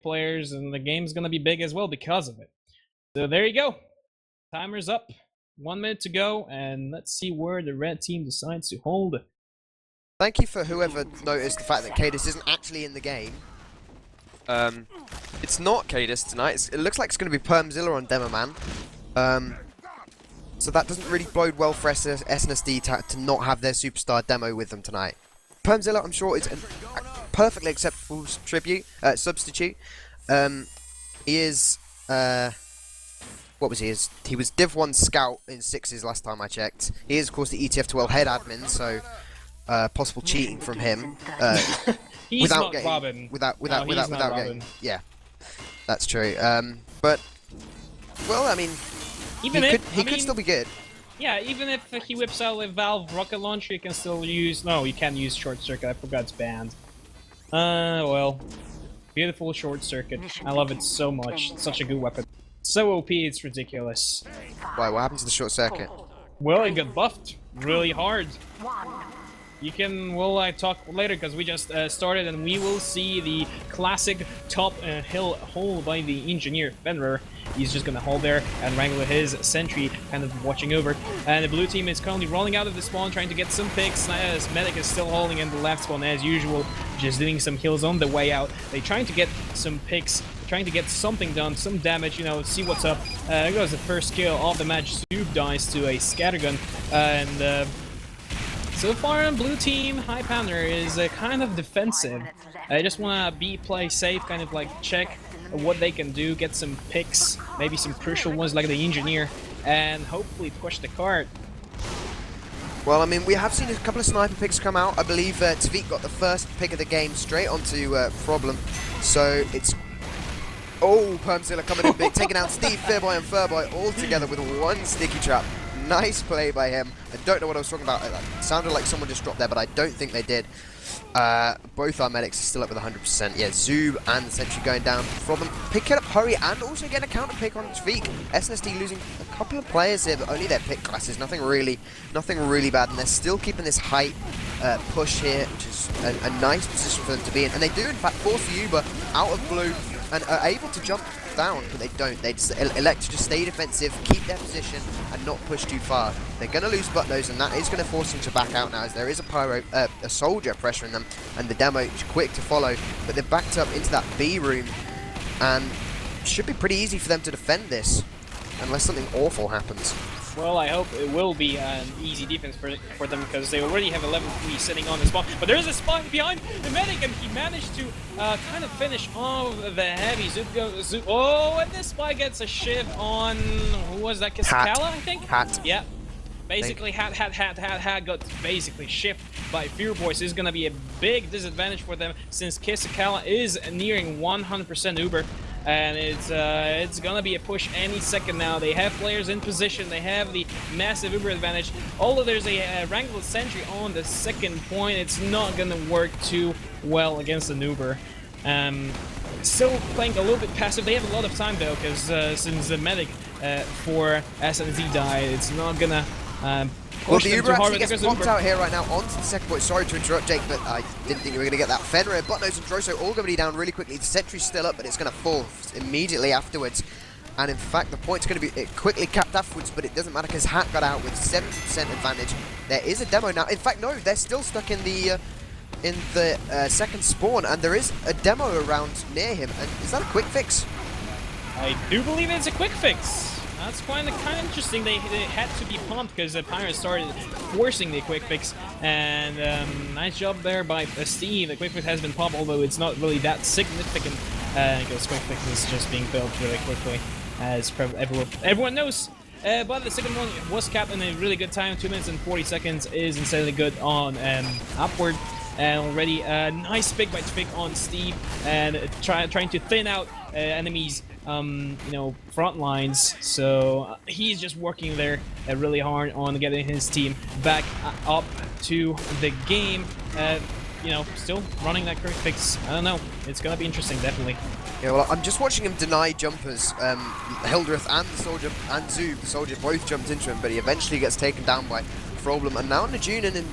players, and the game's gonna be big as well because of it. So there you go. Timer's up. 1 minute to go, and let's see where the red team decides to hold. Thank you for whoever noticed the fact that Cadis isn't actually in the game. It's not Cadis tonight. It looks like it's going to be Permzilla on Demo Man. So that doesn't really bode well for SNSD to not have their superstar Demo with them tonight. Permzilla, I'm sure, is a perfectly acceptable substitute. He is... what was he? He was Div 1 Scout in 6s last time I checked. He is, of course, the ETF2L head admin, so possible cheating from him. He's without not getting, Robin. Without Robin. getting... Yeah, that's true. But, well, I mean, he could still be good. Yeah, even if he whips out a Valve rocket launcher, you can still use... No, you can't use Short Circuit. I forgot it's banned. Well, beautiful Short Circuit. I love it so much. It's such a good weapon. So OP, it's ridiculous. Why? What happened to the Short Circuit? Well, it got buffed really hard. You can, well, I talk later because we just started, and we will see the classic top hill hole by the engineer Fenrir. He's just gonna hold there and wrangle his sentry, kind of watching over. And the blue team is currently rolling out of the spawn, trying to get some picks. Medic is still holding in the left spawn as usual, just doing some kills on the way out. They're trying to get some picks, trying to get something done, some damage, you know, see what's up. There goes the first kill of the match. Zoob dies to a scattergun, and so far on blue team, Highpander is kind of defensive. I just want to play safe, kind of like check what they can do, get some picks, maybe some crucial ones like the engineer, and hopefully push the cart. Well, I mean, we have seen a couple of sniper picks come out. I believe Tavik got the first pick of the game straight onto Problem. So it's... Oh, Permzilla coming in big, taking out Steve, Fearboy and Furboy all together with one sticky trap. Nice play by him. I don't know what I was talking about. It sounded like someone just dropped there, but I don't think they did. Both our medics are still up with 100%. Yeah, Zoob and the sentry going down. Problem picking up Hurry and also getting a counter pick on Tvik. SNSD losing a couple of players here, but only their pick classes. Nothing really bad, and they're still keeping this height push here, which is a nice position for them to be in. And they do, in fact, force Uber out of blue and are able to jump down, but they don't. They just elect to just stay defensive, keep their position, and not push too far. They're going to lose Buttnose, and that is going to force them to back out now, as there is a soldier pressuring them, and the demo is quick to follow. But they're backed up into that B room, and it should be pretty easy for them to defend this, unless something awful happens. Well, I hope it will be an easy defense for them, because they already have a level 3 sitting on the spawn. But there's a spawn behind the medic, and he managed to kind of finish off the heavy. Zoop. Oh, and this spy gets a shiv on, who was that? Kisakala, I think? Hat. Yeah. Basically, Hat got basically shifted by Fearboy. So it's going to be a big disadvantage for them, since Kisakala is nearing 100% Uber. And it's gonna be a push any second now. They have players in position. They have the massive Uber advantage. Although there's a wrangled sentry on the second point, it's not gonna work too well against an Uber. Still playing a little bit passive. They have a lot of time though, because since the medic for SNZ died, it's not gonna well, the Uber actually gets popped out here right now onto the second point. Sorry to interrupt, Jake, but I didn't think you were going to get that. Fenrir, Buttnose, and Droso all going to be down really quickly. The sentry's still up, but it's going to fall immediately afterwards. And in fact, the point's going to be quickly capped afterwards, but it doesn't matter because Hat got out with 70% advantage. There is a demo now. In fact, no, they're still stuck in the second spawn, and there is a demo around near him. And is that a quick fix? I do believe it's a quick fix. That's kind of interesting. They had to be pumped because the Pirates started forcing the quick fix, and nice job there by Steve. The quick fix has been pumped, although it's not really that significant because quick fix is just being built really quickly, as everyone knows. But the second one was capped in a really good time. 2 minutes and 40 seconds is insanely good on upward. And already a nice pick by Tvik on Steve, and trying to thin out enemies' front lines. So he's just working there really hard on getting his team back up to the game. Still running that quick fix. I don't know. It's gonna be interesting, definitely. Yeah, well, I'm just watching him deny jumpers. Hildreth and the soldier and Zoob, the soldier, both jumped into him, but he eventually gets taken down by Problem. And now Najunin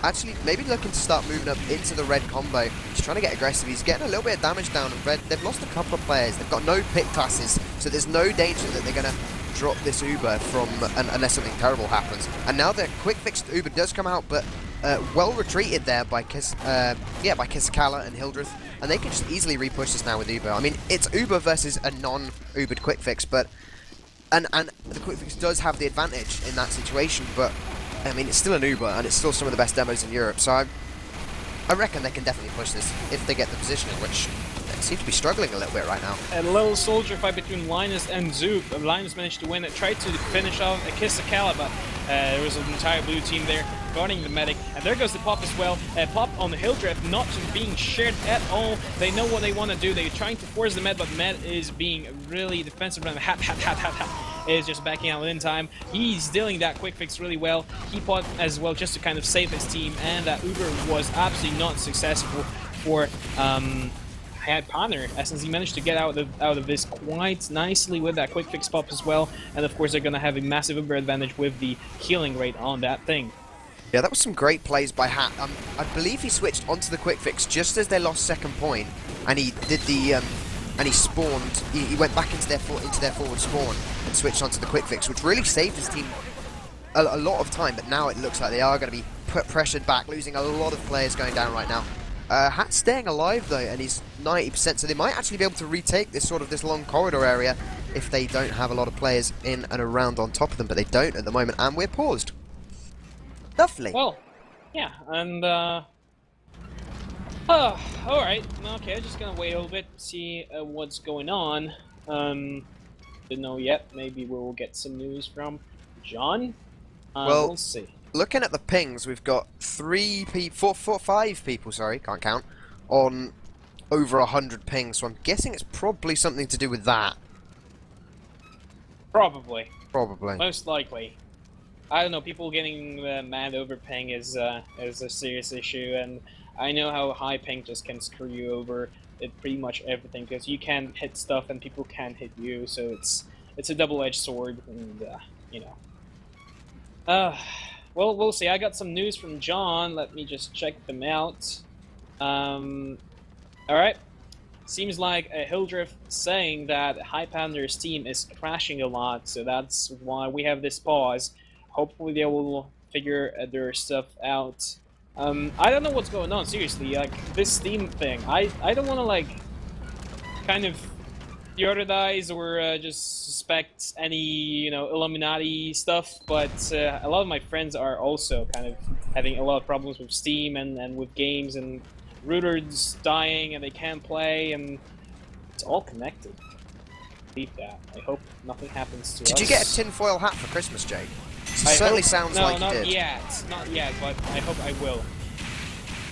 actually maybe looking to start moving up into the red combo. He's trying to get aggressive. He's getting a little bit of damage down. And red, they've lost a couple of players. They've got no pick classes, so there's no danger that they're going to drop this Uber from unless something terrible happens. And now the quick fixed Uber does come out, but well retreated there by Kisakala and Hildreth, and they can just easily repush this now with Uber. I mean, it's Uber versus a non-Ubered quick fix, but and the quick fix does have the advantage in that situation, but I mean, it's still an Uber, and it's still some of the best demos in Europe, so I reckon they can definitely push this if they get the positioning, which they seem to be struggling a little bit right now. A little soldier fight between Linus and Zoop. Linus managed to win it, tried to finish off a Kisakala, but there was an entire blue team there guarding the medic, and there goes the Pop as well. Pop on the Hildreth, not being shared at all. They know what they want to do. They're trying to force the Med, but Med is being really defensive around the hat. Is just backing out in time. He's dealing that quick fix really well. He fought as well just to kind of save his team, and that Uber was absolutely not successful for Highpander, as he managed to get out of this quite nicely with that quick fix pop as well. And of course, they're going to have a massive Uber advantage with the healing rate on that thing. Yeah, that was some great plays by Hat. I believe he switched onto the quick fix just as they lost second point, and he did the and he spawned. He went back into their forward spawn and switched onto the quick fix, which really saved his team a lot of time. But now it looks like they are going to be pressured back, losing a lot of players going down right now. Hat's staying alive though, and he's 90%, so they might actually be able to retake this long corridor area if they don't have a lot of players in and around on top of them. But they don't at the moment, and we're paused. Lovely. Well, yeah, and alright, okay, just gonna wait a little bit, see what's going on. Don't know yet, maybe we'll get some news from John. Well, we'll see. Looking at the pings, we've got 5 people, sorry, can't count, on over 100 pings, so I'm guessing it's probably something to do with that. Probably. Probably. Most likely. I don't know, people getting mad over ping is a serious issue, and I know how high ping just can screw you over at pretty much everything, because you can hit stuff and people can hit you, so it's a double-edged sword, and you know. Well, we'll see. I got some news from John. Let me just check them out. Alright. Seems like Hildreth saying that Highpander's team is crashing a lot, so that's why we have this pause. Hopefully they will figure their stuff out. I don't know what's going on, seriously. Like, this Steam thing. I don't want to, like, kind of theorize or just suspect any, you know, Illuminati stuff, but a lot of my friends are also kind of having a lot of problems with Steam and with games, and routers dying and they can't play, and it's all connected. Believe that. I hope nothing happens to us. Did you get a tinfoil hat for Christmas, Jake? I certainly hope, sounds no, like you not did. yet. Not yet, but I hope I will.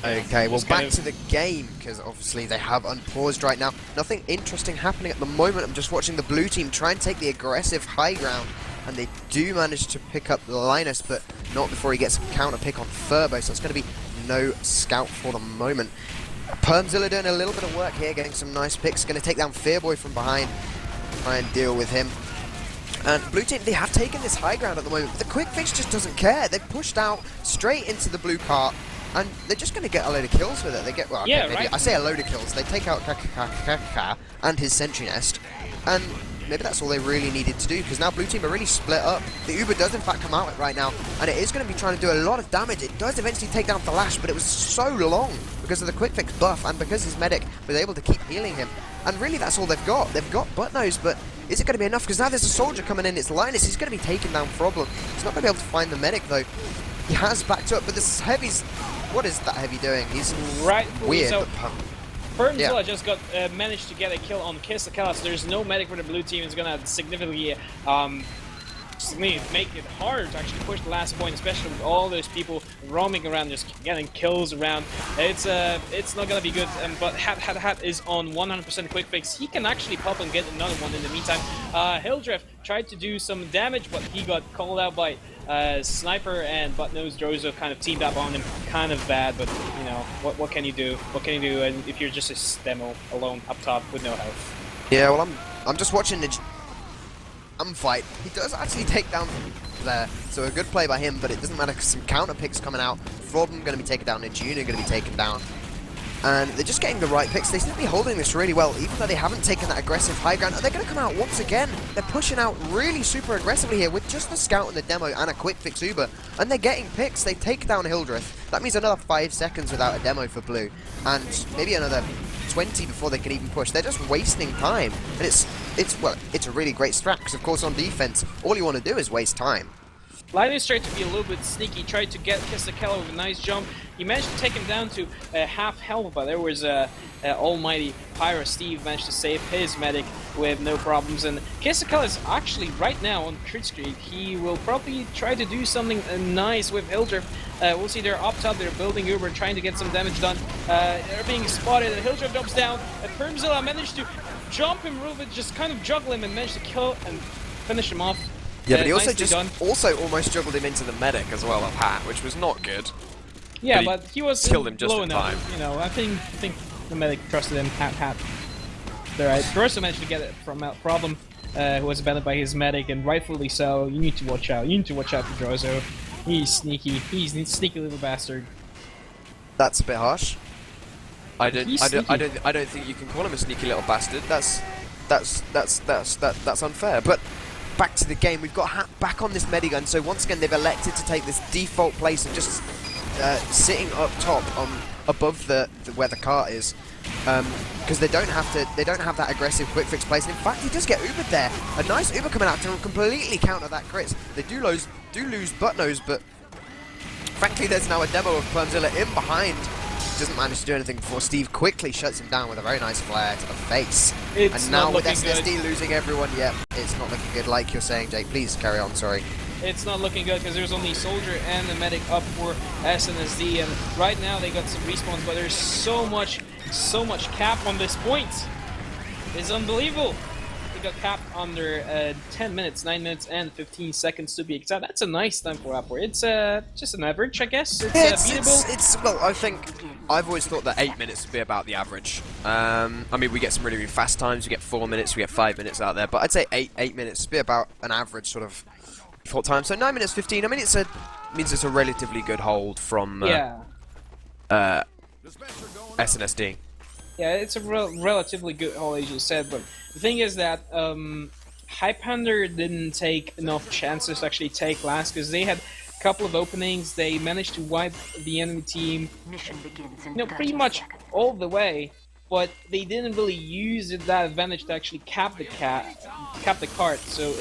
Okay, well, Just back kind of to the game, because obviously they have unpaused right now. Nothing interesting happening at the moment. I'm just watching the blue team try and take the aggressive high ground, and they do manage to pick up Linus, but not before he gets a counter pick on Furbo, so it's going to be no scout for the moment. Permzilla doing a little bit of work here, getting some nice picks. Going to take down Fearboy from behind, try and deal with him. And blue team, they have taken this high ground at the moment, but the quick fix just doesn't care. They've pushed out straight into the blue cart, and they're just going to get a load of kills with it. They get, well, okay, yeah, maybe, right. I say a load of kills. They take out Kakakaka and his sentry nest, and maybe that's all they really needed to do, because now blue team are really split up. The Uber does in fact come out right now, and it is going to be trying to do a lot of damage. It does eventually take down Flash, but it was so long because of the quick fix buff, and because his medic was able to keep healing him. And really that's all they've got. They've got butt nose, but is it going to be enough? Because now there's a soldier coming in. It's Linus. He's going to be taking down Problem. He's not going to be able to find the medic though. He has backed up, but this heavy's... What is that heavy doing? He's right. weird. So, but Permzilla just got managed to get a kill on Kisakala, so there's no medic for the blue team. It's gonna significantly make it hard to actually push the last point, especially with all those people roaming around, just getting kills around. It's not gonna be good. But Hat is on 100% quick fix. He can actually pop and get another one in the meantime. Hildreth tried to do some damage, but he got called out by Sniper, and Buttnose Drozo kind of teamed up on him, kind of bad, but you know, what can you do? What can you do? And if you're just a demo alone up top with no health? Yeah, well, I'm just watching the... fight. He does actually take down there, so a good play by him, but it doesn't matter because some counter picks coming out. Problem going to be taken down, and Junior going to be taken down. And they're just getting the right picks. They seem to be holding this really well, even though they haven't taken that aggressive high ground. And they're going to come out once again. They're pushing out really super aggressively here with just the scout and the demo and a quick fix Uber. And they're getting picks. They take down Hildreth. That means another 5 seconds without a demo for Blue. And maybe another 20 before they can even push. They're just wasting time. And it's a really great strat, because of course on defense, all you want to do is waste time. Lightning tried to be a little bit sneaky, tried to get Kisakella with a nice jump. He managed to take him down to half health, but there was almighty Pyro Steve managed to save his medic with no problems. And Kisakella is actually right now on crit streak. He will probably try to do something nice with Hildreth. We'll see they're up top, they're building Uber, trying to get some damage done. They're being spotted, and Hildreth jumps down. Permzilla managed to jump him, just kind of juggle him, and managed to kill and finish him off. Yeah, but he also almost juggled him into the medic as well of Hat, which was not good. Yeah, but he was killed him just low in enough. time. You know, I think the medic trusted him. Hat. Alright, Drosso managed to get it from Problem, who was abandoned by his medic, and rightfully so. You need to watch out. You need to watch out for Drosso. He's sneaky. He's a sneaky little bastard. That's a bit harsh. I don't think you can call him a sneaky little bastard. That's unfair. But back to the game, we've got Hat back on this medigun, so once again they've elected to take this default place of just sitting up top above where the cart is, because they don't have that aggressive quick fix place. And in fact, he does get Ubered there. A nice Uber coming out to completely counter that crit. They do lose butt nose, but frankly there's now a demo of Permzilla in behind. Doesn't manage to do anything before Steve quickly shuts him down with a very nice flare to the face. And now with SNSD losing everyone, yep, it's not looking good like you're saying, Jake. Please carry on, sorry. It's not looking good because there's only Soldier and the medic up for SNSD, and right now they got some respawns, but there's so much cap on this point. It's unbelievable. They got capped under 10 minutes, 9 minutes and 15 seconds to be exact. That's a nice time for Upward. It's just an average, I guess. It's beatable. Well, I think I've always thought that 8 minutes would be about the average. I mean, we get some really, really fast times. We get 4 minutes, we get 5 minutes out there, but I'd say 8 minutes would be about an average sort of default time. So 9 minutes 15. I mean, means it's a relatively good hold from SNSD. Yeah, it's a relatively good haul, as you said, but the thing is that Highpander didn't take enough chances to actually take last, because they had a couple of openings. They managed to wipe the enemy team, pretty much all the way, but they didn't really use that advantage to actually cap the cart. So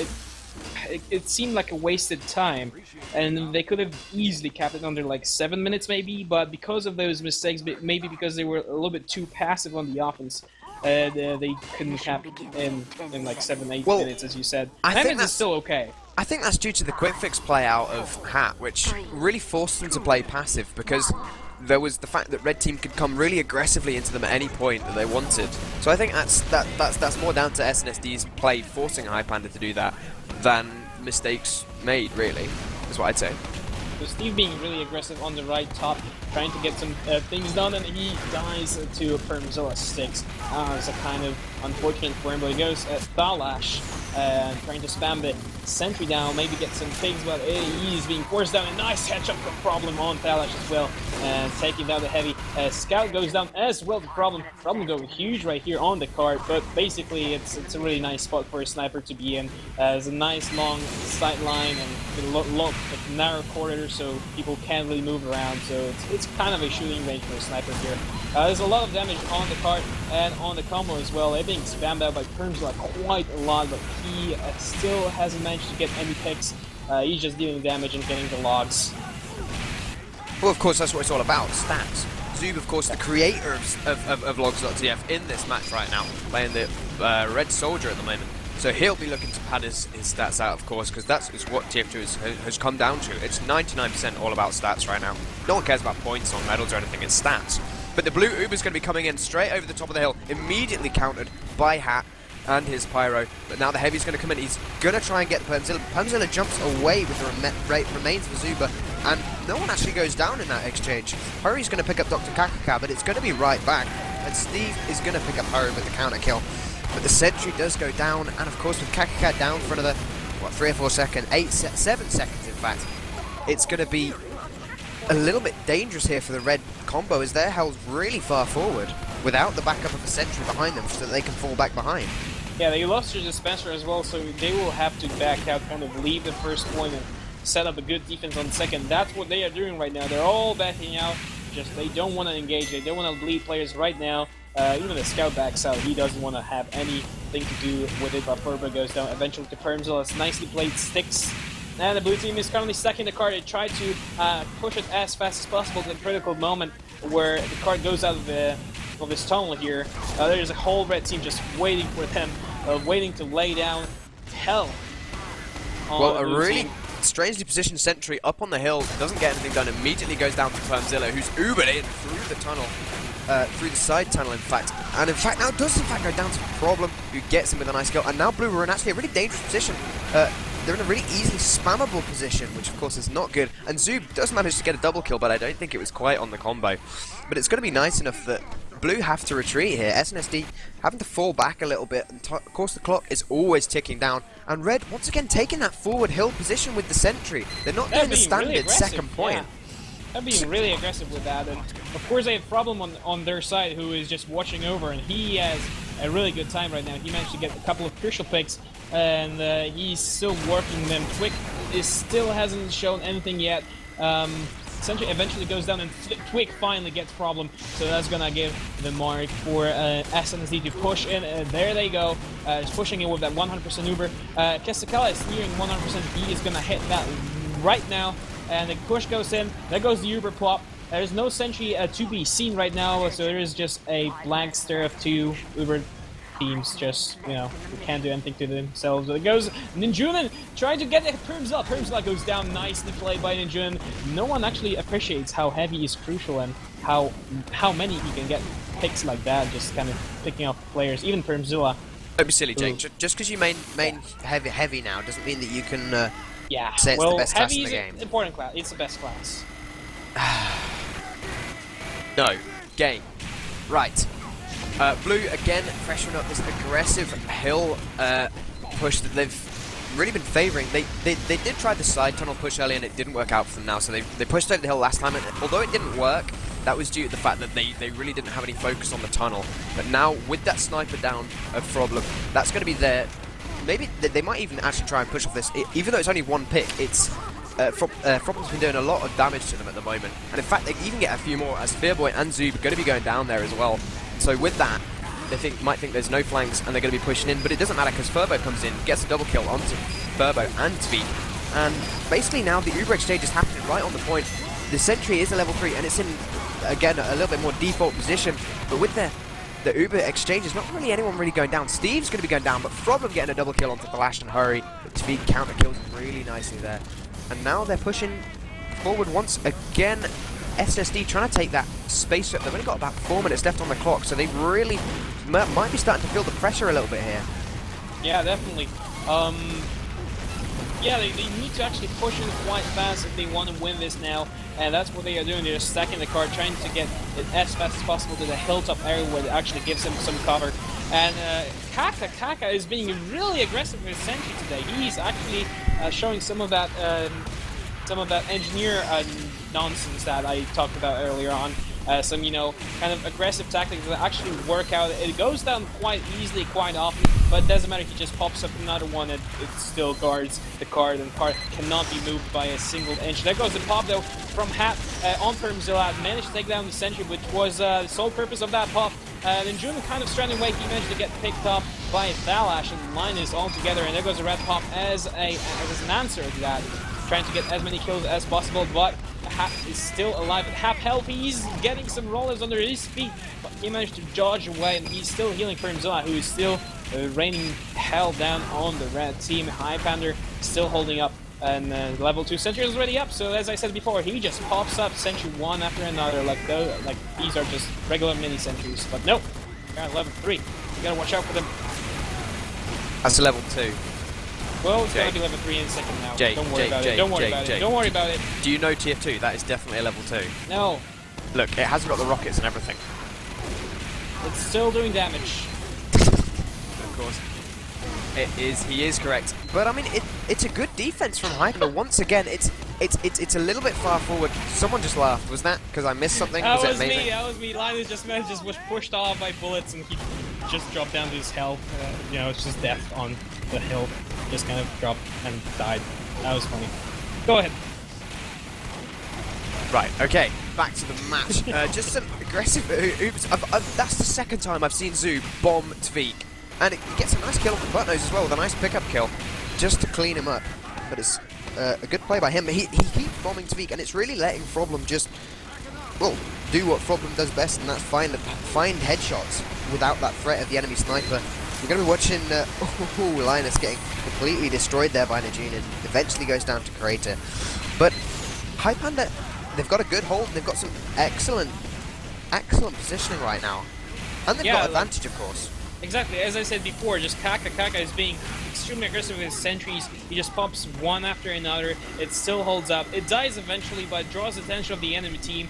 it seemed like a wasted time, and they could have easily capped it under like 7 minutes maybe, but because of those mistakes, maybe because they were a little bit too passive on the offense, they couldn't cap in like 7-8 minutes, as you said. I think that's still okay. I think that's due to the quick fix play out of Hat, which really forced them to play passive, because there was the fact that Red Team could come really aggressively into them at any point that they wanted. So I think that's more down to SNSD's play forcing Highpander to do that than mistakes made, really, is what I'd say. So Steve being really aggressive on the right top, trying to get some things done, and he dies to Permzilla 6. It's a kind of unfortunate for him, but he goes at Thalash, trying to spam the sentry down, maybe get some pigs, but he's being forced down. A nice headshot for Problem on Thalash as well, and taking down the heavy. Scout goes down as well. The Problem going huge right here on the card, but basically it's a really nice spot for a sniper to be in. There's a nice long sight line and a narrow corridor, so people can't really move around. So it's kind of a shooting range for a sniper here. There's a lot of damage on the cart and on the combo as well. They're being spammed out by Permzilla quite a lot, but he still hasn't managed to get any picks. He's just dealing damage and getting the logs. Well, of course, that's what it's all about, stats. Zoob, of course, the creator of logs.tf in this match right now, playing the Red Soldier at the moment. So he'll be looking to pad his stats out, of course, because that is what TF2 has come down to. It's 99% all about stats right now. No one cares about points or medals or anything, it's stats. But the blue Uber's going to be coming in straight over the top of the hill, immediately countered by Hat and his Pyro. But now the Heavy's going to come in. He's going to try and get Permzilla. Permzilla jumps away with the remains of Zuba, and no one actually goes down in that exchange. Hurry's going to pick up Dr. Kakaka, but it's going to be right back, and Steve is going to pick up Hurry with the counter kill. But the sentry does go down, and of course with Kakakat down for another, what, 3 or 4 seconds, 7 seconds in fact, it's going to be a little bit dangerous here for the red combo as they're held really far forward without the backup of a sentry behind them so that they can fall back behind. Yeah, they lost their dispenser as well, so they will have to back out, kind of leave the first point and set up a good defense on second. That's what they are doing right now. They're all backing out, just they don't want to engage, they don't want to bleed players right now. Even the scout backs out, he doesn't want to have anything to do with it, but Furbo goes down eventually to Permzilla. It's nicely played sticks. And the blue team is currently stuck in the card. They try to push it as fast as possible to the critical moment where the card goes out of this tunnel here. There's a whole red team just waiting for them, waiting to lay down hell on Well, the a blue really team. strangely positioned sentry up on the hill, doesn't get anything done, immediately goes down to Permzilla, who's Ubered in through the tunnel. Through the side tunnel, in fact. And in fact, now does in fact go down to Problem, who gets him with a nice kill. And now Blue are in actually a really dangerous position. They're in a really easily spammable position, which of course is not good. And Zoob does manage to get a double kill, but I don't think it was quite on the combo. But it's going to be nice enough that Blue have to retreat here. SNSD having to fall back a little bit. And of course, the clock is always ticking down. And Red, once again, taking that forward hill position with the sentry. They're not doing the standard really second point. Yeah. They're being really aggressive with that, and of course they have Problem on their side, who is just watching over, and he has a really good time right now. He managed to get a couple of crucial picks, and he's still working them. Twig still hasn't shown anything yet. Sentry eventually goes down, and Twig finally gets Problem, so that's gonna give the mark for SNSD to push in. There they go, just pushing it with that 100% Uber. Kesakala is nearing 100%. He is gonna hit that right now. And the push goes in, there goes the Uber plop. There's no sentry to be seen right now, so there is just a blank stare of 2 Uber teams just, you know, who can't do anything to themselves. There goes Ninjunen trying to get the Permzilla. Permzilla goes down, nicely played by Ninjunen. No one actually appreciates how heavy is crucial and how many he can get picks like that, just kind of picking off players, even Permzilla. Don't be silly, Jake. Just because you main heavy now doesn't mean that you can Yeah, say it's well, the best class in heavy the is game. an important class. It's the best class. No. Game. Right. Blue, again, pressuring up this aggressive hill push that they've really been favouring. They did try the side tunnel push earlier and it didn't work out for them now, so they pushed over the hill last time, and although it didn't work, that was due to the fact that they really didn't have any focus on the tunnel. But now, with that sniper down of Problem, that's going to be there. Maybe they might even actually try and push off this, even though it's only 1 pick. It's Problem's been doing a lot of damage to them at the moment, and in fact they even get a few more as Fearboy and Zoob are going to be going down there as well. So with that, they might think there's no flanks and they're going to be pushing in, but it doesn't matter because Furbo comes in, gets a double kill onto Furbo and Tweet, and basically now the Uber exchange is happening right on the point. The sentry is a level 3 and it's in, again, a little bit more default position, but with the Uber exchange is not really anyone really going down. Steve's going to be going down, but Problem getting a double kill onto Flash and Hurry. Tweet counter kills really nicely there. And now they're pushing forward once again. SSD trying to take that space up. They've only got about 4 minutes left on the clock, so they really might be starting to feel the pressure a little bit here. Yeah, definitely. Yeah, they need to actually push in quite fast if they want to win this now, and that's what they are doing. They're just stacking the card, trying to get it as fast as possible to the hilltop area where it actually gives them some cover. And Kaka is being really aggressive with Sentry today. He's actually showing some of that engineer nonsense that I talked about earlier on. Some, you know, kind of aggressive tactics that actually work out. It goes down quite easily, quite often, but it doesn't matter. He just pops up another one, it still guards the card, and the card cannot be moved by a single inch. There goes the pop, though, from Hat on Permzilla. Managed to take down the Sentry, which was the sole purpose of that pop. Then June kind of stranding away. He managed to get picked up by Thalash and Linus all together, and there goes a red pop as an answer to that. Trying to get as many kills as possible, but Hap is still alive at half health. He's getting some rollers under his feet, but he managed to dodge away, and he's still healing Permzilla, who is still raining hell down on the red team. Highpander still holding up, and level 2 Sentry is already up, so as I said before, he just pops up Sentry one after another, like these are just regular mini Sentries. But nope, they're at level 3. You gotta watch out for them. That's a level 2. Well, it's Jake. gonna be level 3 in a second now. Jake, Don't worry Jake, about Jake, it. Don't worry Jake, about Jake. it. Don't worry about it. Do you know TF2? That is definitely a level 2. No, Look, it hasn't got the rockets and everything. it's still doing damage. course. He is correct. But I mean, it's a good defense from Highpander. Once again, it's a little bit far forward. Someone just laughed. Was that because I missed something? That was was it amazing? me. That was me. Linus just was pushed off by bullets, and he just dropped down to his health. You know, it's just death on the hill. Just kind of dropped and died. That was funny. Go ahead. Right, okay, back to the match. Just some aggressive oops. That's the second time I've seen Zoob bomb Tveek. And he gets a nice kill on the butt nose as well, with a nice pickup kill, just to clean him up. But it's a good play by him. But he keeps bombing Tveek, and it's really letting Problem just, well, do what Problem does best, and that's find headshots without that threat of the enemy sniper. We're going to be watching Linus getting completely destroyed there by Najun, and eventually goes down to Crater. But Highpander, they've got a good hold, they've got some excellent positioning right now. And they've got advantage, of course. Exactly, as I said before, just Kaka is being extremely aggressive with his sentries. He just pops one after another. It still holds up. It dies eventually, but draws the attention of the enemy team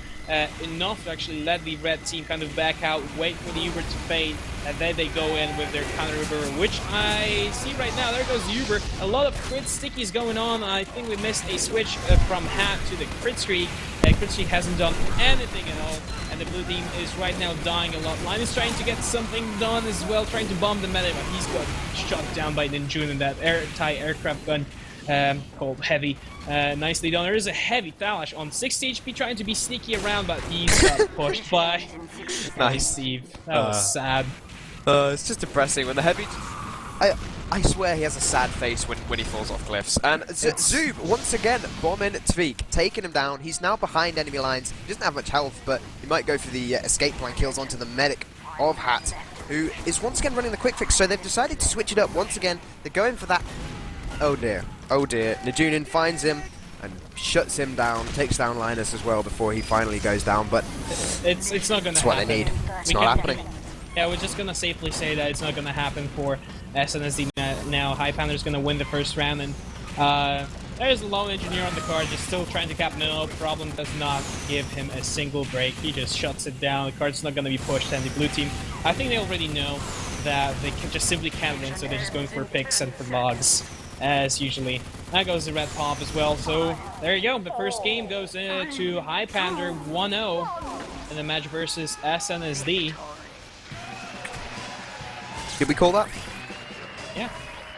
enough to actually let the red team kind of back out, wait for the Uber to fade, and then they go in with their counter Uber, which I see right now. There goes Uber. A lot of crit stickies going on. I think we missed a switch from Hat to the crit streak. Crit streak hasn't done anything at all, and the blue team is right now dying a lot. Line is trying to get something done as well, trying to bomb the medic, but he's got shot down by Ninjun in that anti-aircraft gun called Heavy. Nicely done. There is a Heavy Thalash on 60 HP trying to be sneaky around, but he's got pushed by Steve. That was sad. It's just depressing when the Heavy... I swear he has a sad face when he falls off cliffs. And Zoob, once again, bombing Tveek, taking him down. He's now behind enemy lines. He doesn't have much health, but he might go for the escape plan kills onto the medic of Hat, who is once again running the quick fix. So they've decided to switch it up once again. They're going for that... Oh dear. Oh dear. Najunin finds him and shuts him down, takes down Linus as well before he finally goes down, but... It's not gonna happen. That's what they need. It's not happening. Yeah, we're just gonna safely say that it's not gonna happen for SNSD now. Highpander's gonna win the first round, and there's a lone engineer on the card, just still trying to cap. No Problem does not give him a single break. He just shuts it down. The card's not gonna be pushed, and the blue team, I think they already know that they just simply can't win, so they're just going for picks and for logs, as usually. That goes the red pop as well, so there you go. The first game goes to Highpander 1-0 in the match versus SNSD. Did we call that? Yeah.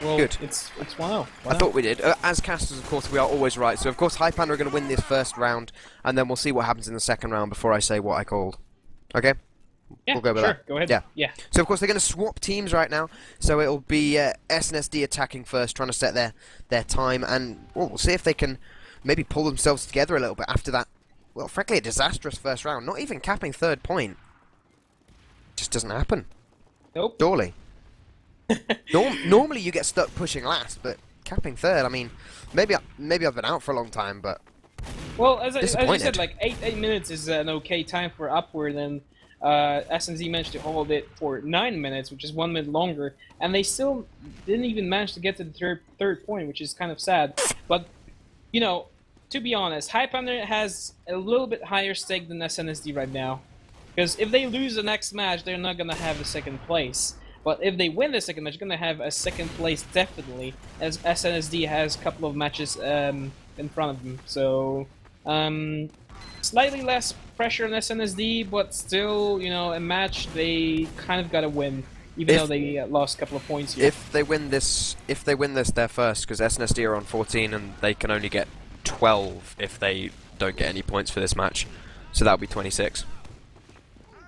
Well, good. It's 1-0. I thought we did. As casters, of course, we are always right. So, of course, Highpander are going to win this first round, and then we'll see what happens in the second round before I say what I called. Okay? Yeah, we'll go with that. Go ahead. Yeah. So, of course, they're going to swap teams right now. So, it'll be SNSD attacking first, trying to set their time, and we'll see if they can maybe pull themselves together a little bit after that. Well, frankly, a disastrous first round. Not even capping third point. Just doesn't happen. Nope. Dorley. Normally you get stuck pushing last, but capping third, I mean, maybe I've been out for a long time, but well, as you said, like 8 minutes is an okay time for upward, and SNZ managed to hold it for 9 minutes, which is 1 minute longer, and they still didn't even manage to get to the third point, which is kind of sad. But you know, to be honest, Highpander has a little bit higher stake than SNSD right now, because if they lose the next match, they're not gonna have the second place. But if they win the second match, they're going to have a second place definitely, as SNSD has a couple of matches in front of them. So, slightly less pressure on SNSD, but still, you know, a match they kind of got to win, even though they lost a couple of points here. If they win this, they're first, because SNSD are on 14 and they can only get 12 if they don't get any points for this match. So that'll be 26.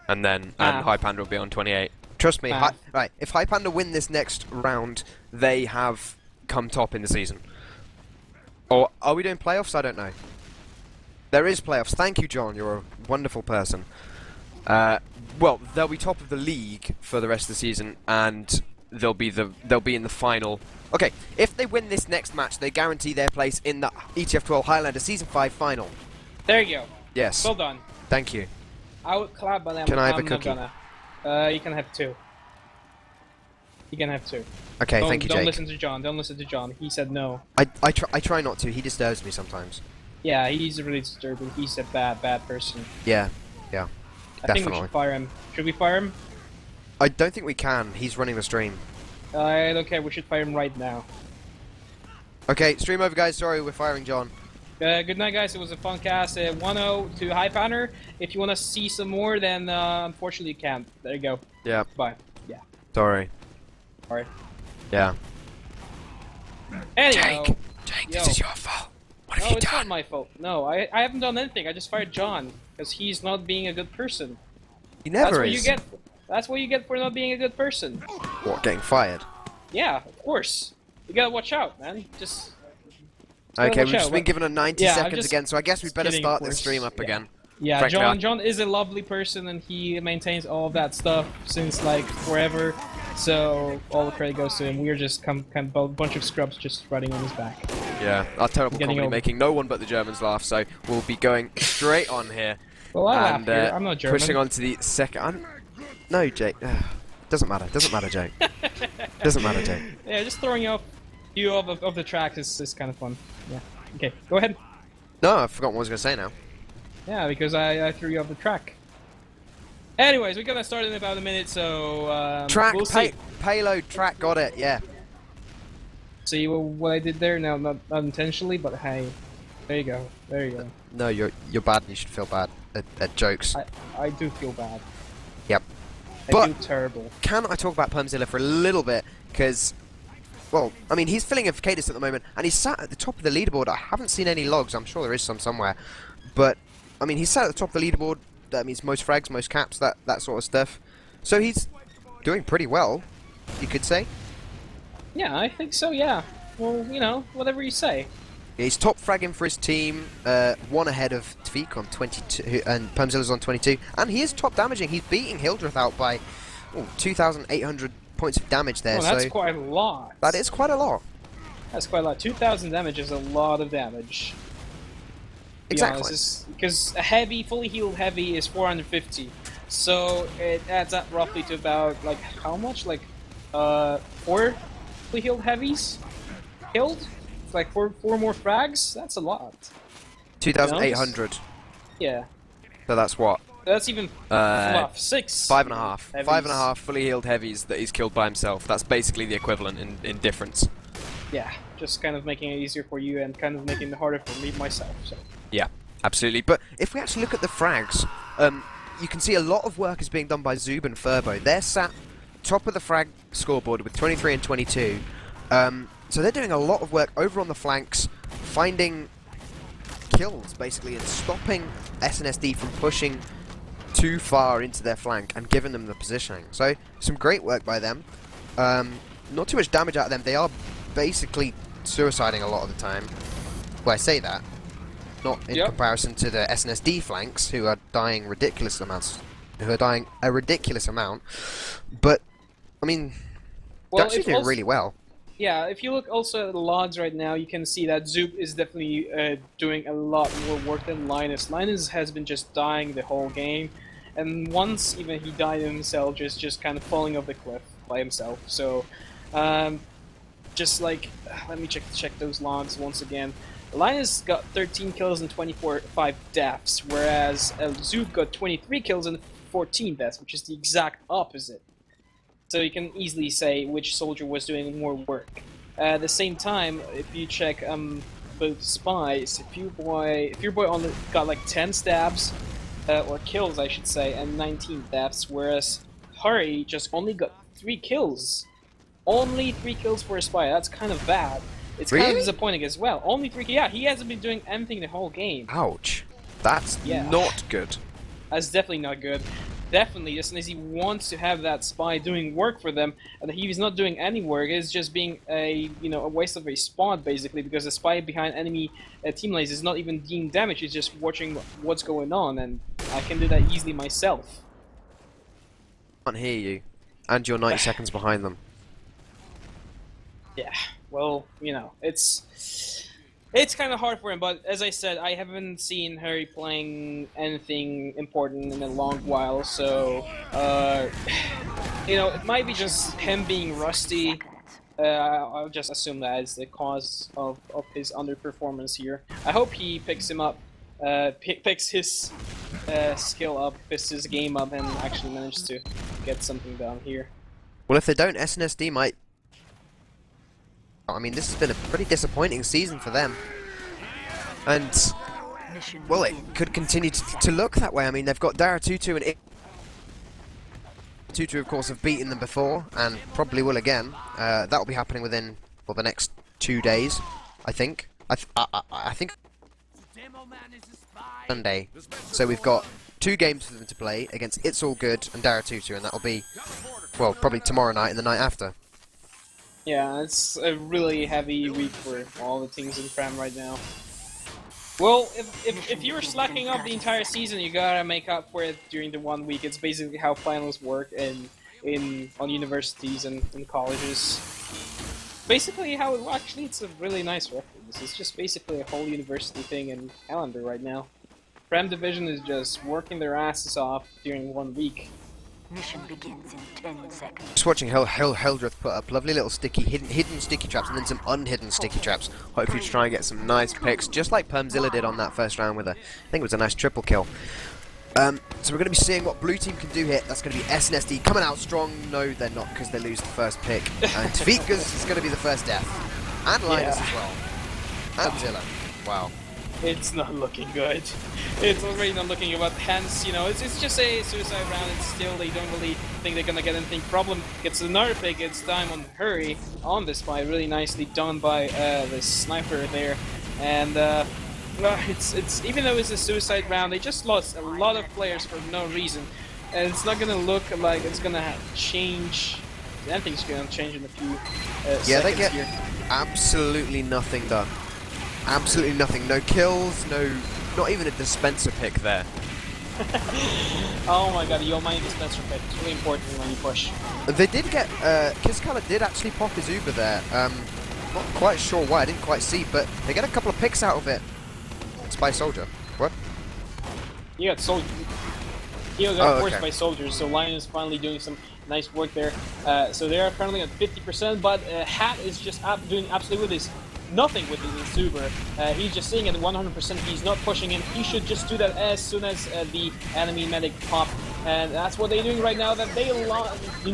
And then Highpander will be on 28. Trust me, right, if Highpander win this next round, they have come top in the season. Or are we doing playoffs? I don't know. There is playoffs. Thank you, John. You're a wonderful person. Well, they'll be top of the league for the rest of the season, and they'll be in the final. Okay, if they win this next match, they guarantee their place in the ETF2L Highlander Season 5 final. There you go. Yes. Well done. Thank you. I would clap, but Can I have a cookie? Not gonna. You can have 2. You can have 2. Okay, thank you, Jake. Don't listen to John. Don't listen to John. He said no. I try not to. He disturbs me sometimes. Yeah, he's really disturbing. He's a bad person. Yeah, I think we should fire him. Should we fire him? I don't think we can. He's running the stream. I don't care, we should fire him right now. Okay, stream over, guys. Sorry, we're firing John. Good night, guys. It was a fun cast. 1-0 to Highpander. If you want to see some more, then unfortunately you can't. There you go. Yeah. Bye. Yeah. Sorry. Alright. Yeah. Anyhow. Jake, Yo. this is your fault. What have No, you it's done? not my fault. No, I haven't done anything. I just fired John because he's not being a good person. He never That's what is. you get. That's what you get for not being a good person. What, getting fired? Yeah, of course. You gotta watch out, man. Just gotta Okay, watch we've just out. been given a 90 Yeah, I'm seconds just again, so I guess we better kidding, start of the course. stream up Yeah. again. Yeah, Frankly, John is a lovely person and he maintains all of that stuff since like forever. So all the credit goes to him. We're just kind of a bunch of scrubs just riding on his back. Yeah, our terrible Getting comedy over. making no one but the Germans laugh, so we'll be going straight on here. Well, I laugh and here. I'm not German. pushing on to the second. No, Jake. Doesn't matter. Doesn't matter, Jake. Doesn't matter, Jake. Yeah, just throwing off you of the track is kind of fun. Yeah. Okay, go ahead. No, I forgot what I was going to say now. Yeah, because I threw you off the track. Anyways, we're gonna start in about a minute, so Track, we'll see. payload, track, got it, yeah. See what I did there? No, not intentionally, but hey, there you go, there you go. No, you're bad and you should feel bad at jokes. I do feel bad. Yep. I But- do terrible. Can I talk about Permzilla for a little bit? Because, well, I mean, he's filling in for Cadis at the moment, and he's sat at the top of the leaderboard. I haven't seen any logs. I'm sure there is some somewhere. But, I mean, he's sat at the top of the leaderboard. That means most frags, most caps, that sort of stuff. So he's doing pretty well, you could say. Yeah, I think so. Yeah. Well, you know, whatever you say. Yeah, he's top fragging for his team, one ahead of Tvik on 22, and Permzilla's on 22. And he is top damaging. He's beating Hildreth out by 2,800 points of damage there. Oh, that's so quite a lot. that is quite a lot. That's quite a lot. 2,000 damage is a lot of damage. Exactly. Because a heavy, fully healed heavy is 450. So it adds up roughly to about, like, how much? Like, 4 fully healed heavies? Killed? It's like 4 more frags? That's a lot. 2,800. Yeah. So that's what? That's even fluff. 6. 5.5. heavies. 5.5 fully healed heavies that he's killed by himself. That's basically the equivalent in difference. Yeah. Just kind of making it easier for you and kind of making it harder for me myself. So. Yeah, absolutely. But if we actually look at the frags, you can see a lot of work is being done by Zub and Furbo. They're sat top of the frag scoreboard with 23 and 22. So they're doing a lot of work over on the flanks, finding kills, basically, and stopping SNSD from pushing too far into their flank and giving them the positioning. So, some great work by them. Not too much damage out of them. They are basically suiciding a lot of the time. Well, I say that. Not in comparison to the SNSD flanks, who are dying ridiculous amounts. Who are dying a ridiculous amount. But, I mean, they're actually doing really well. Yeah, if you look also at the logs right now, you can see that Zoop is definitely doing a lot more work than Linus. Linus has been just dying the whole game, and once even he died himself, just kind of falling off the cliff by himself. So, just like, let me check those logs once again. Linus got 13 kills and 5 deaths, whereas Zoop got 23 kills and 14 deaths, which is the exact opposite. So you can easily say which soldier was doing more work. At the same time, if you check both spies, if your boy only got like 10 stabs, or kills I should say, and 19 deaths, whereas Hurry just only got 3 kills. Only 3 kills for a spy, that's kind of bad. It's kind of disappointing as well. Only 3 kills, yeah, he hasn't been doing anything the whole game. Ouch. That's not good. That's definitely not good. Definitely, as soon as he wants to have that spy doing work for them, and he's not doing any work, it's just being a waste of a spot basically, because the spy behind enemy team lanes is not even dealing damage, he's just watching what's going on, and I can do that easily myself. I can't hear you, and you're 90 seconds behind them. Yeah, well, it's kind of hard for him, but as I said, I haven't seen Harry playing anything important in a long while, so, it might be just him being rusty. I'll just assume that is the cause of his underperformance here. I hope he picks him up, picks his skill up, picks his game up, and actually manages to get something done here. Well, if they don't, SNSD might I mean, this has been a pretty disappointing season for them. And, well, it could continue to look that way. I mean, they've got Dara2-2 and Tutu, of course, have beaten them before, and probably will again. That will be happening within, well, the next 2 days, I think. I think Sunday. So we've got 2 games for them to play against It's All Good and Dara2-2, and that'll be, well, probably tomorrow night and the night after. Yeah, it's a really heavy week for all the teams in Prem right now. Well, if you were slacking up the entire season, you gotta make up for it during the 1 week. It's basically how finals work on universities and in colleges. Basically how it actually it's a really nice reference. It's just basically a whole university thing in calendar right now. Prem Division is just working their asses off during 1 week. Mission begins in 10 seconds. Just watching Hildreth put up lovely little hidden sticky traps and then some unhidden sticky traps. Hopefully to try and get some nice picks, just like Permzilla did on that first round with a, I think it was a nice triple kill. So we're going to be seeing what blue team can do here. That's going to be SNSD coming out strong. No, they're not, because they lose the first pick. And Tvika's is going to be the first death. And Linus as well. And Zilla. Wow. It's not looking good. It's already not looking good, hence, you know, it's just a suicide round, and still they don't really think they're gonna get anything. Problem gets another pick, it's time on Hurry on this fight, really nicely done by the sniper there. And it's even though it's a suicide round, they just lost a lot of players for no reason. And it's not gonna look like it's gonna change. Anything's gonna change in a few seconds they get here. absolutely nothing done. Absolutely nothing. No kills, not even a dispenser pick there. Oh my god, the Almighty dispenser pick. It's really important when you push. They did get, Kiskala did actually pop his Uber there. Not quite sure why, I didn't quite see, but they get a couple of picks out of it. Spy Soldier. What? He got soldier. He got forced okay. by soldiers, so Lion is finally doing some nice work there. So they are currently at 50%, but Hat is just doing absolutely this. Nothing with his Super. He's just sitting at 100%. He's not pushing in. He should just do that as soon as the enemy medic pop. And that's what they're doing right now. That they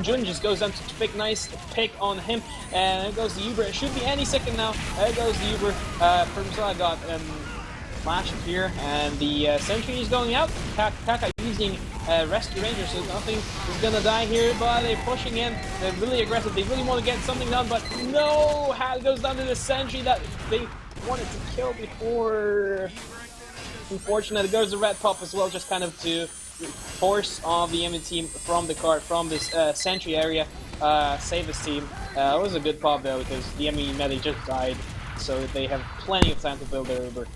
Jun just goes down to pick nice pick on him. And there goes the Uber. It should be any second now. There goes the Uber. Permzilla got flashed here. And the sentry is going out. Kaka using rescue rangers, so nothing is gonna die here, but they're pushing in. They're really aggressive. They really want to get something done, but no! Hat goes down to the sentry that they wanted to kill before. Unfortunately, it goes the red pop as well, just kind of to force off the enemy team from the cart, from this sentry area, save his team. It was a good pop though, because the enemy medic just died, so they have plenty of time to build their Uber.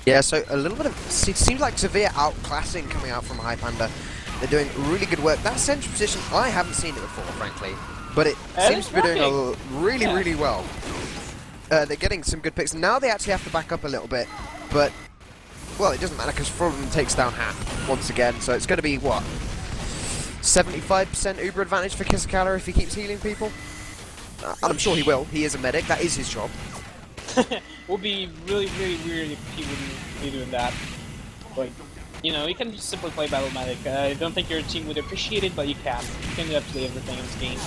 Yeah, so a little bit of, it seems like severe outclassing coming out from Highpander. They're doing really good work. That central position, I haven't seen it before, frankly, but it seems to be doing really well. They're getting some good picks. Now they actually have to back up a little bit, but, well, it doesn't matter because Frogman takes down Hat once again, so it's going to be, what, 75% Uber advantage for Kiskala if he keeps healing people? I'm sure he will. He is a medic. That is his job. Would be really weird if he wouldn't be doing that. But, you know, you can just simply play Battle Medic. I don't think your team would appreciate it, but you can. You can do absolutely everything in this game.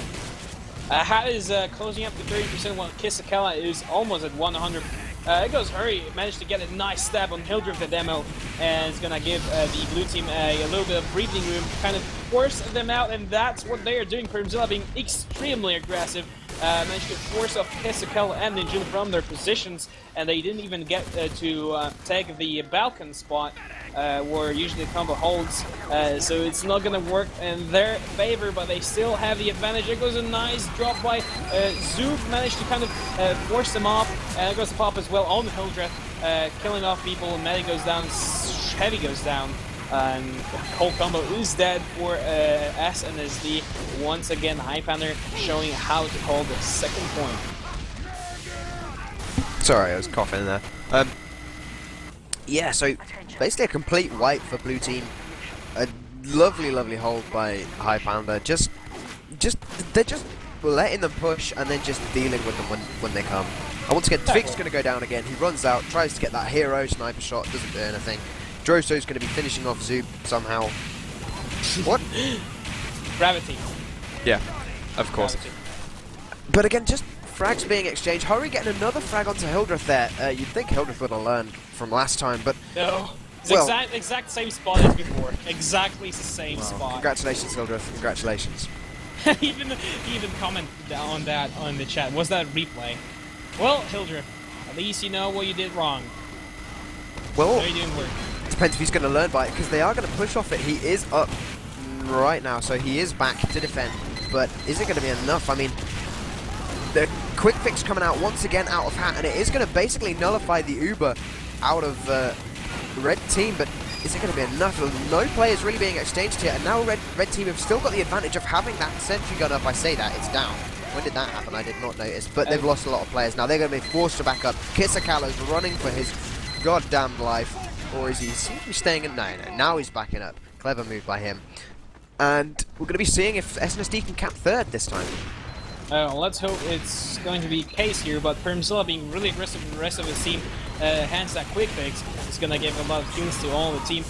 Hat is closing up to 30%, while Kiskala is almost at 100. It goes Hurry, managed to get a nice stab on Hildreth the demo, and it's gonna give the blue team a little bit of breathing room, kind of force them out, and that's what they are doing. Permzilla being extremely aggressive. Managed to force off Kiskala and Ninjun from their positions, and they didn't even get to take the Balkan spot where usually the combo holds, so it's not gonna work in their favor, but they still have the advantage. There goes a nice drop by Zoop, managed to kind of force them off, and it goes the pop as well on Hildreth, killing off people, and Medic goes down, Heavy goes down. And whole combo is dead for SNSD. Once again, Highpander showing how to hold the second point. Sorry, I was coughing there. Yeah, so basically a complete wipe for blue team. A lovely hold by Highpander. They're just letting them push and then just dealing with them when they come. And once again, Tvig's going to go down again. He runs out, tries to get that hero sniper shot, doesn't do anything. Droso's going to be finishing off Zoop somehow. What? Gravity. Yeah, of course. Gravity. But again, just frags being exchanged. Hurry getting another frag onto Hildreth there. You'd think Hildreth would have learned from last time, but... No. It's Well- exact same spot as before. Exactly the same spot. Congratulations, Hildreth. Congratulations. even commented on that on the chat. Was that a replay? Well, Hildreth, at least you know what you did wrong. Well, No, you didn't work. depends if he's going to learn by it, because they are going to push off it. He is up right now, so he is back to defend. But is it going to be enough? I mean, the quick fix coming out once again out of hat, and it is going to basically nullify the Uber out of the red team, but is it going to be enough? No players really being exchanged here, and now red team have still got the advantage of having that sentry gun up. I say that, it's down. When did that happen? I did not notice, but they've lost a lot of players. Now they're going to be forced to back up. Kisakala's running for his goddamn life, or is he seems to be staying in? No, now he's backing up. Clever move by him. And we're going to be seeing if SNSD can cap third this time. Let's hope it's going to be the case here, but Permzilla being really aggressive and the rest of his team hands that quick fix is going to give a lot of kills to all the team.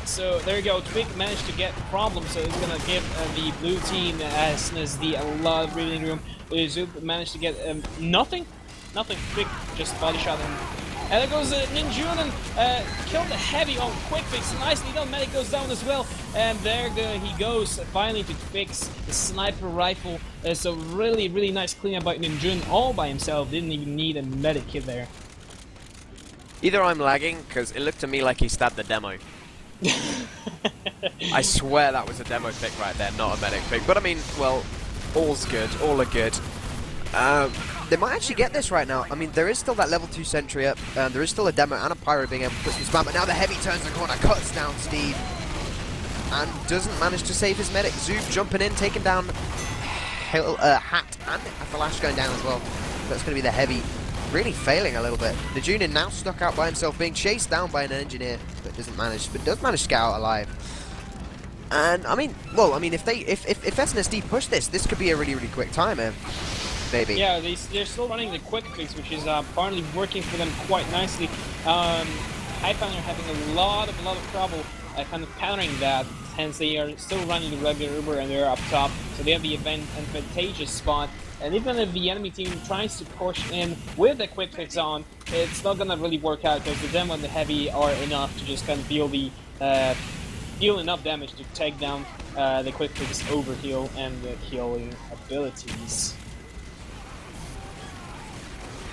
So there you go, Twig managed to get problems, so it's going to give the blue team SNSD a lot of breathing room. Zoop managed to get nothing, Twig just body shot him. And there goes Ninjun and killed the heavy on quick fix. Nicely done. Medic goes down as well. And there he goes finally to fix the sniper rifle. So really, really nice cleanup by Ninjun all by himself. Didn't even need a medic kit there. Either I'm lagging, because it looked to me like he stabbed the demo. I swear that was a demo pick right there, not a medic pick. But I mean, well, all's good. All are good. They might actually get this right now. I mean, there is still that level 2 sentry up. There is still a demo and a pyro being able to put some spam. But now the heavy turns the corner, cuts down Steve, and doesn't manage to save his medic. Zoop jumping in, taking down Hat, and a flash going down as well. That's going to be the heavy, really failing a little bit. Najunin now stuck out by himself, being chased down by an engineer, but does manage to get out alive. And I mean, well, I mean, if SNSD push this could be a really, really quick timer. Maybe. Yeah, they're still running the quick fix, which is apparently working for them quite nicely. Highpander having a lot of trouble kind of countering that, hence they are still running the regular Uber and they're up top, so they have the advantageous spot. And even if the enemy team tries to push in with the quick fix on, it's not gonna really work out because the demo and the heavy are enough to just kind of deal enough damage to take down the quick fix overheal and the healing abilities.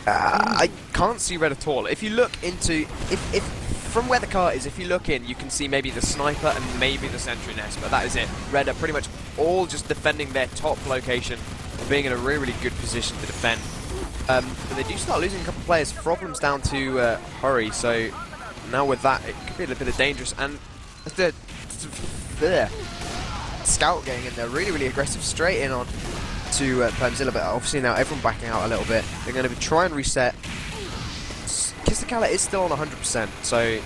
I can't see red at all. If you look into, if from where the car is, if you look in, you can see maybe the sniper and maybe the sentry nest, but that is it. Red are pretty much all just defending their top location and being in a really, really good position to defend. But they do start losing a couple of players. Problems down to Hurry, so now with that, it could be a little bit of dangerous. And the Scout getting in there, really, really aggressive, straight in on to Permzilla, but obviously now everyone backing out a little bit. They're going to try and reset. Kisakala is still on 100%, so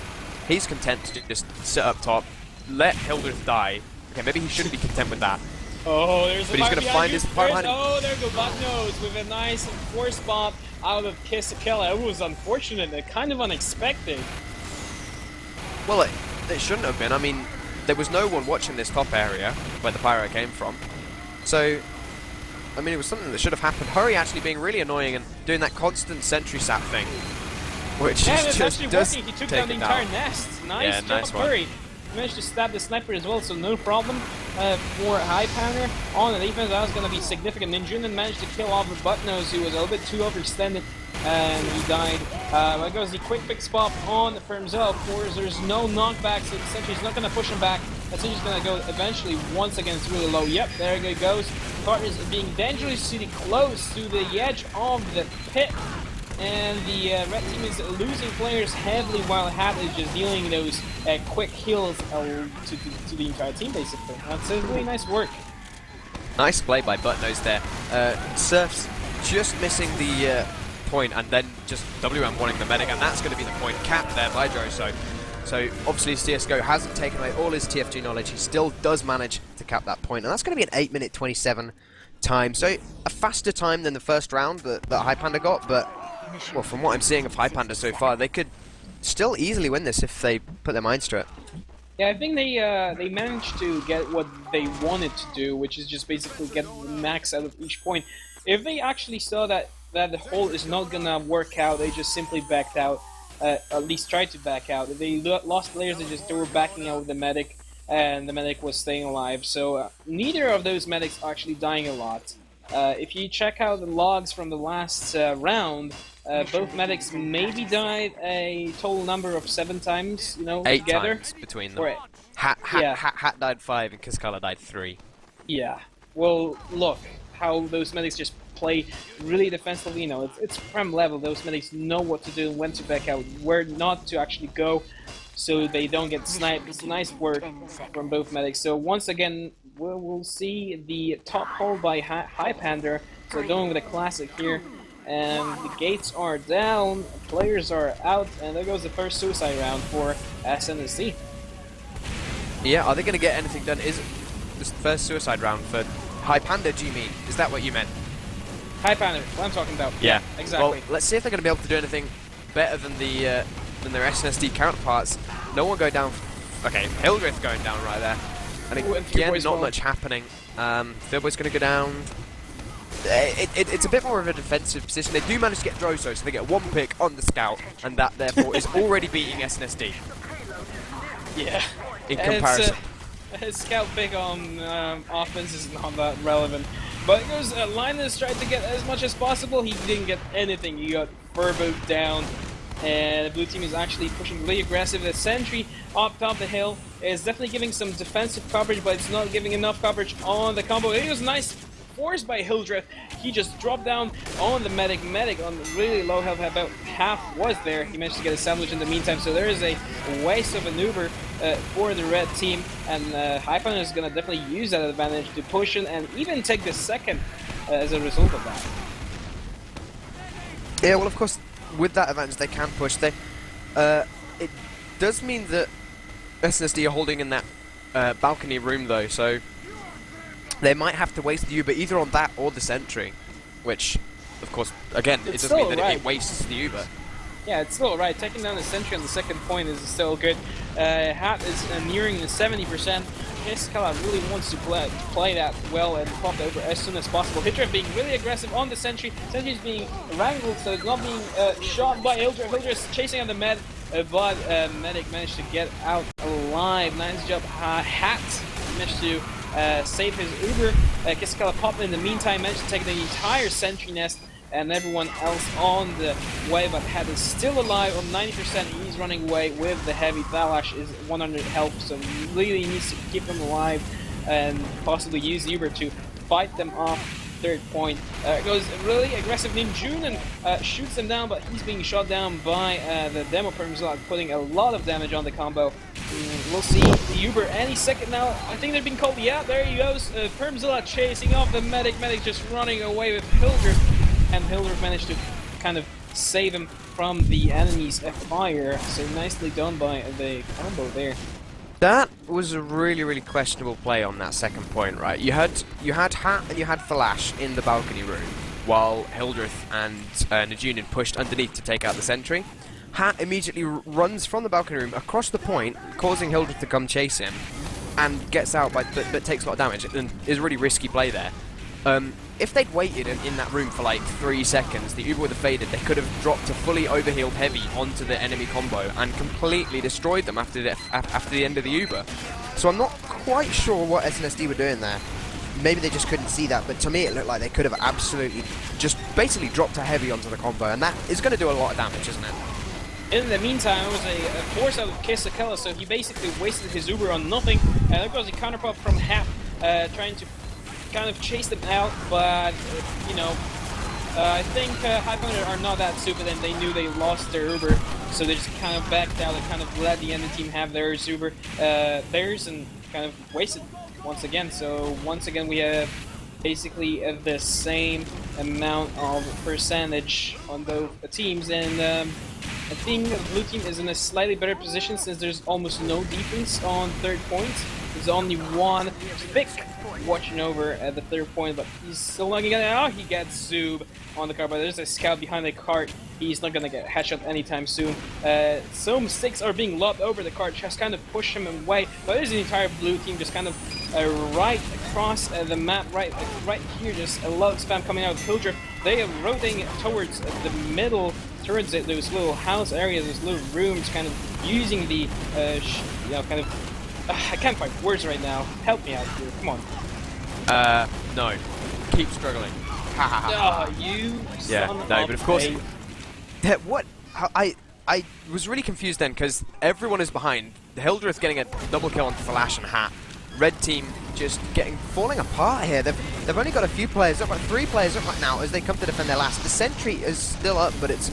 He's content to just sit up top, let Hildreth die. Okay, maybe he shouldn't be content with that. Oh, there's But he's going to find his part behind him. Oh, there go Bucknose with a nice force bomb out of Kisakala. It was unfortunate and kind of unexpected. Well, it shouldn't have been. I mean, there was no one watching this top area where the pyro came from. So, I mean, it was something that should have happened. Hurry actually being really annoying and doing that constant sentry sap thing. Which yeah, is it's just actually working. He took down the entire nest. Nice Yeah, job, nice one. Hurry. He managed to stab the sniper as well, so no problem for Highpander. On the defense, that was going to be significant. Ninjunin managed to kill off Bucknose, who was a little bit too overextended, and he died. There goes the quick pick spot on Permzilla. Of course, there's no knockback, so essentially he's not going to push him back. Essentially he's going to go eventually once again. It's really low. Yep, there it goes. Partners being dangerously close to the edge of the pit. And the red team is losing players heavily while Hat is just dealing those quick heals to the entire team, basically. That's really nice work. Nice play by Bucknose there. Surf's just missing the point and then just WM wanting the medic, and that's going to be the point capped there by Joso. So obviously CSGO hasn't taken away all his TFG knowledge. He still does manage to cap that point, and that's going to be an 8-minute 27 time. So a faster time than the first round that Highpander got, but well, from what I'm seeing of Highpander so far, they could still easily win this if they put their minds to it. Yeah, I think they managed to get what they wanted to do, which is just basically get the max out of each point. If they actually saw that the hole is not gonna work out, they just simply backed out. At least tried to back out. If they lost players, they were backing out with the medic, and the medic was staying alive. So neither of those medics are actually dying a lot. If you check out the logs from the last round, both medics maybe died a total number of 7 times, you know, 8 together. times between them. Or, Hat died 5 and Kiskala died 3. yeah. Well, look how those medics just play really defensively. You know, it's prem level. Those medics know what to do and when to back out, where not to actually go, so they don't get sniped. It's nice work from both medics. So once again, we'll see the top hole by Highpander. So going with a classic here. And the gates are down, players are out, and there goes the first suicide round for SNSD. Yeah, are they going to get anything done? Is this the first suicide round for Highpander, do you mean? Is that what you meant? Highpander, what I'm talking about. Yeah, exactly. Well, let's see if they're going to be able to do anything better than their SNSD counterparts. No one go down. Okay, Hildreth going down right there. And again, not much happening. Philboy's going to go down. It's a bit more of a defensive position. They do manage to get Droso, so they get 1 pick on the scout, and that therefore is already beating SNSD. Yeah. In comparison. His scout pick on offense is not that relevant. But it goes, Linus tried to get as much as possible. He didn't get anything. He got Furbo down. And the blue team is actually pushing really aggressive. The sentry up top the hill is definitely giving some defensive coverage, but it's not giving enough coverage on the combo. It was nice forced by Hildreth. He just dropped down on the medic. Medic on really low health, about half was there. He managed to get a sandwich in the meantime, so there is a waste of maneuver for the red team, and Highpander is going to definitely use that advantage to push in and even take the second as a result of that. Yeah, well, of course, with that advantage they can push. It does mean that SNSD are holding in that balcony room though, so they might have to waste the Uber either on that or the sentry, which, of course, again, it doesn't mean that it wastes the Uber. Yeah, it's still right. Taking down the sentry on the second point is still good. Hat is nearing the 70%. Kiskala really wants to play that well and pop over as soon as possible. Hildreth being really aggressive on the sentry. Sentry is being wrangled, so it's not being shot by Hildreth. Hildreth is chasing on the med, but Medic managed to get out alive. Nice job. Hat managed to save his Uber. Kiskala popped in the meantime, managed to take the entire sentry nest and everyone else on the way, but Hat is still alive on 90%. He's running away with the heavy. Thalash is 100 health, so he really needs to keep them alive and possibly use the Uber to fight them off. Third point goes really aggressive Ninjun and shoots them down, but he's being shot down by the demo Permzilla, putting a lot of damage on the combo. We'll see the Uber any second now. I think they're being called. Yeah, there he goes. Permzilla chasing off the medic. Medic just running away with Hildreth. And Hildreth managed to kind of save him from the enemy's fire. So nicely done by the combo there. That was a really, really questionable play on that second point, right? You had Hat and you had Flash in the balcony room, while Hildreth and Najunin pushed underneath to take out the sentry. Hat immediately runs from the balcony room across the point, causing Hildreth to come chase him, and gets out, but takes a lot of damage. And is a really risky play there. If they'd waited in that room for like 3 seconds, the Uber would have faded. They could have dropped a fully overhealed heavy onto the enemy combo and completely destroyed them after the end of the Uber. So I'm not quite sure what SNSD were doing there. Maybe they just couldn't see that, but to me it looked like they could have absolutely just basically dropped a heavy onto the combo, and that is going to do a lot of damage, isn't it? In the meantime, it was a force out of Kiskala, so he basically wasted his Uber on nothing. And there goes a counterpop from Hat, trying to kind of chase them out, but you know, I think Highpander are not that stupid, and they knew they lost their Uber, so they just kind of backed out and kind of let the enemy team have their Uber, theirs, and kind of wasted once again. So once again, we have basically the same amount of percentage on both teams, and I think the blue team is in a slightly better position since there's almost no defense on third point. There's only one Vic watching over at the third point, but he's still not gonna. Oh, he gets Zoob on the cart, but there's a scout behind the cart. He's not gonna get headshot anytime soon. Some sticks are being lobbed over the cart, just kind of push him away. But there's the entire blue team just kind of right across the map, right here. Just a lot of spam coming out of Hildreth. They are rotating towards the middle, towards those little house areas, those little rooms, kind of using the, kind of. I can't find words right now. Help me out here. Come on. No. Keep struggling. Oh, you. Yeah, son no, of but of course. Yeah, what? I was really confused then because everyone is behind. Hildreth getting a double kill on Flash and Hat. Red team just falling apart here. They've only got a few players up, like 3 players up right now as they come to defend their last. The sentry is still up, but it's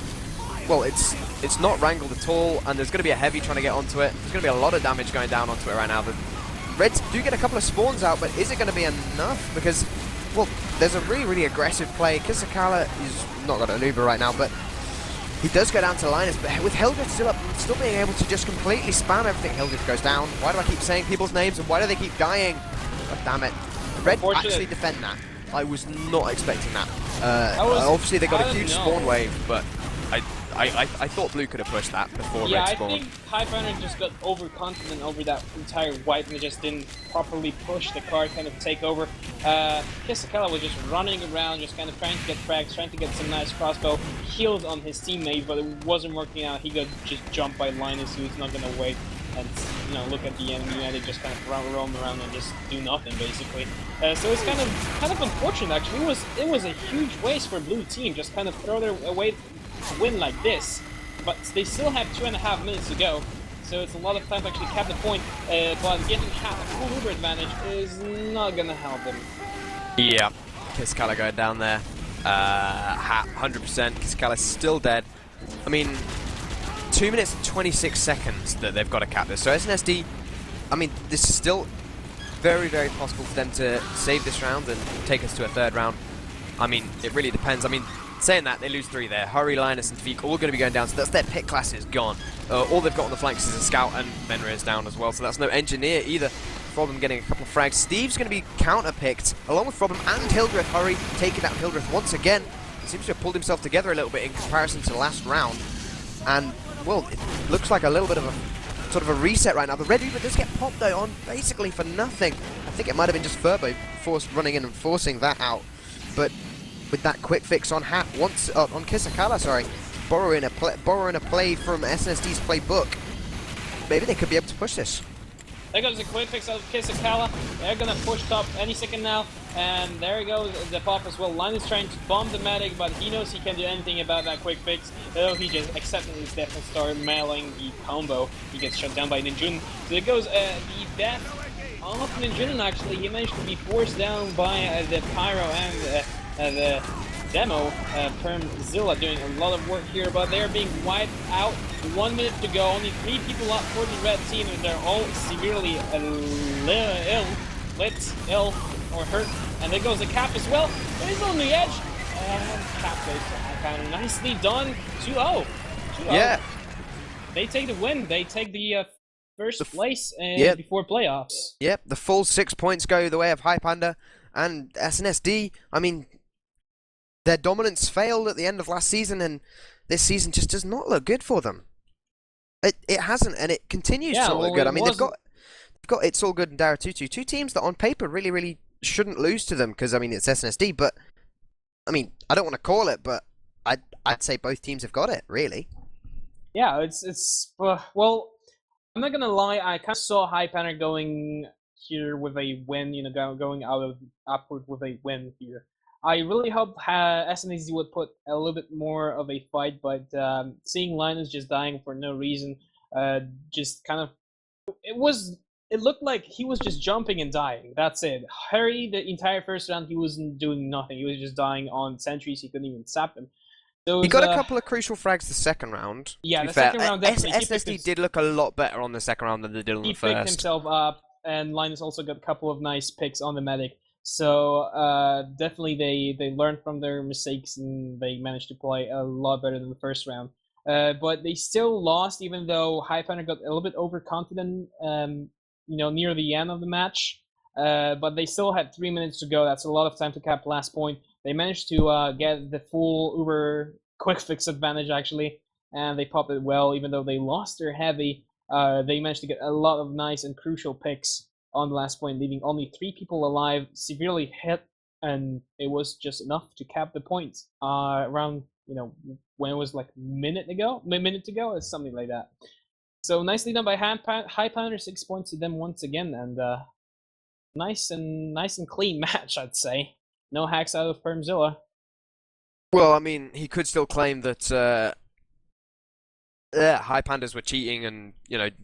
not wrangled at all, and there's going to be a heavy trying to get onto it. There's going to be a lot of damage going down onto it right now. The Reds do get a couple of spawns out, but is it going to be enough? Because, well, there's a really aggressive play. Kisakala is not got an Uber right now, but he does go down to Linus, but with Hildreth still being able to just completely spam everything. Hildreth goes down. Why do I keep saying people's names and why do they keep dying? God damn it. Red actually defend that. I was not expecting that. Obviously they got a huge spawn wave, but I thought Blue could have pushed that before Red spawned. I think Highpander just got overconfident over that entire wipe and just didn't properly push the card, kind of take over. Kisakala was just running around, just kind of trying to get frags, trying to get some nice crossbow heals on his teammate, but it wasn't working out. He got just jumped by Linus, who's not gonna wait and look at the enemy, and they just kind of roam around and just do nothing basically. So it's kind of unfortunate actually. It was a huge waste for Blue team, just kind of throw their away win like this, but they still have 2.5 minutes to go, so it's a lot of time to actually cap the point, but getting half a full Uber advantage is not gonna help them. Yeah, Kisakala going down there. 100%. Kisakala's still dead. I mean, 2 minutes and 26 seconds that they've got to cap this. So SNSD, I mean, this is still very possible for them to save this round and take us to a third round. I mean, it really depends. I mean, saying that, they lose 3 there. Hurry, Linus, and Tvik all going to be going down, so that's their pick classes gone. All they've got on the flanks is a scout, and Benra is down as well, so that's no engineer either. Problem getting a couple of frags. Steve's going to be counter-picked, along with Problem and Hildreth. Hurry taking down Hildreth once again. He seems to have pulled himself together a little bit in comparison to the last round. And, well, it looks like a little bit of a sort of a reset right now. The red Uber does get popped, though, on basically for nothing. I think it might have been just Furbo running in and forcing that out. But with that quick fix on Hat, on Kisakala, sorry, borrowing a play from SNSD playbook, maybe they could be able to push this. There goes a quick fix out of Kisakala. They're gonna push top any second now, and there goes the pop as well. Linus trying to bomb the medic, but he knows he can't do anything about that quick fix. So he just accepted his death and started mailing the combo. He gets shut down by Ninjun. So there goes the death of Ninjun. Actually, he managed to be forced down by the Pyro and the demo. Permzilla doing a lot of work here, but they're being wiped out. 1 minute to go, only 3 people up for the red team, and they're all severely ill or hurt. And there goes the cap as well. He's on the edge, and cap goes to Highpander. Nicely done. 2-0. Yeah. They take the win. They take the first place before playoffs. Yep, the full 6 points go the way of Highpander and SNSD. I mean, their dominance failed at the end of last season, and this season just does not look good for them. It hasn't, and it continues to not look good. I mean, they've got It's All Good and Daratutu, 2 teams that on paper really shouldn't lose to them, because I mean it's SNSD. But I mean, I don't want to call it, but I'd say both teams have got it really. Yeah, it's well, I'm not gonna lie. I kind of saw Highpander going here with a win. Going upward with a win here. I really hope SNSD would put a little bit more of a fight, but seeing Linus just dying for no reason, just kind of, it looked like he was just jumping and dying. That's it. Harry, the entire first round, he wasn't doing nothing. He was just dying on sentries. He couldn't even sap them. So he got a couple of crucial frags the second round. Yeah, the second round definitely. SNSD did look a lot better on the second round than they did on the first. He picked himself up, and Linus also got a couple of nice picks on the medic. So definitely they learned from their mistakes and they managed to play a lot better than the first round. But they still lost, even though Highpander got a little bit overconfident near the end of the match. But they still had 3 minutes to go. That's a lot of time to cap last point. They managed to get the full Uber quick fix advantage, actually, and they popped it well, even though they lost their heavy. They managed to get a lot of nice and crucial picks on the last point, leaving only 3 people alive, severely hit, and it was just enough to cap the point around, when it was like a minute to go, or something like that. So nicely done by Highpander, 6 points to them once again, and nice and clean match, I'd say. No hacks out of Permzilla. Well, I mean, he could still claim that Highpanders were cheating and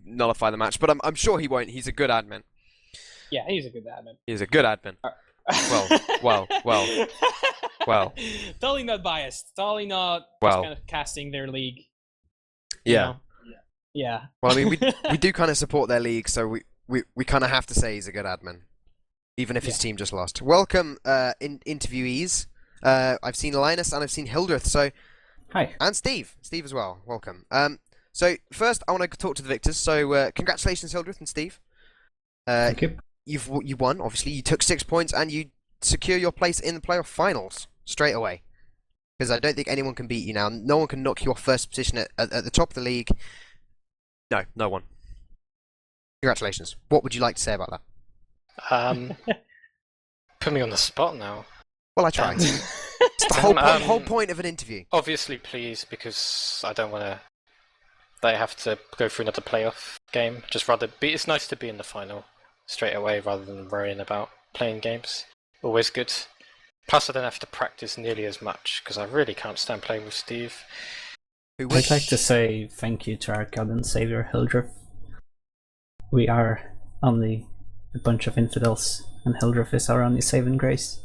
nullify the match, but I'm sure he won't. He's a good admin. Yeah, he's a good admin. He's a good admin. Well. Totally not biased. Totally not just kind of casting their league. Yeah. Yeah. Well, I mean, we do kind of support their league, so we kind of have to say he's a good admin, even if his team just lost. Welcome, interviewees. I've seen Linus and I've seen Hildreth, so... Hi. And Steve. Steve as well. Welcome. So, first, I want to talk to the victors. So, congratulations, Hildreth and Steve. Thank you. You won, obviously. You took 6 points, and you secure your place in the playoff finals straight away. Because I don't think anyone can beat you now. No one can knock you off first position at the top of the league. No one. Congratulations. What would you like to say about that? Put me on the spot now. Well, I tried. It's the whole point of an interview. Obviously pleased, because I don't want to... They have to go through another playoff game. It's nice to be in the final straight away rather than worrying about playing games. Always good. Plus I don't have to practice nearly as much, because I really can't stand playing with Steve. I'd like to say thank you to our God and Savior Hildreth. We are only a bunch of infidels, and Hildreth is our only saving grace.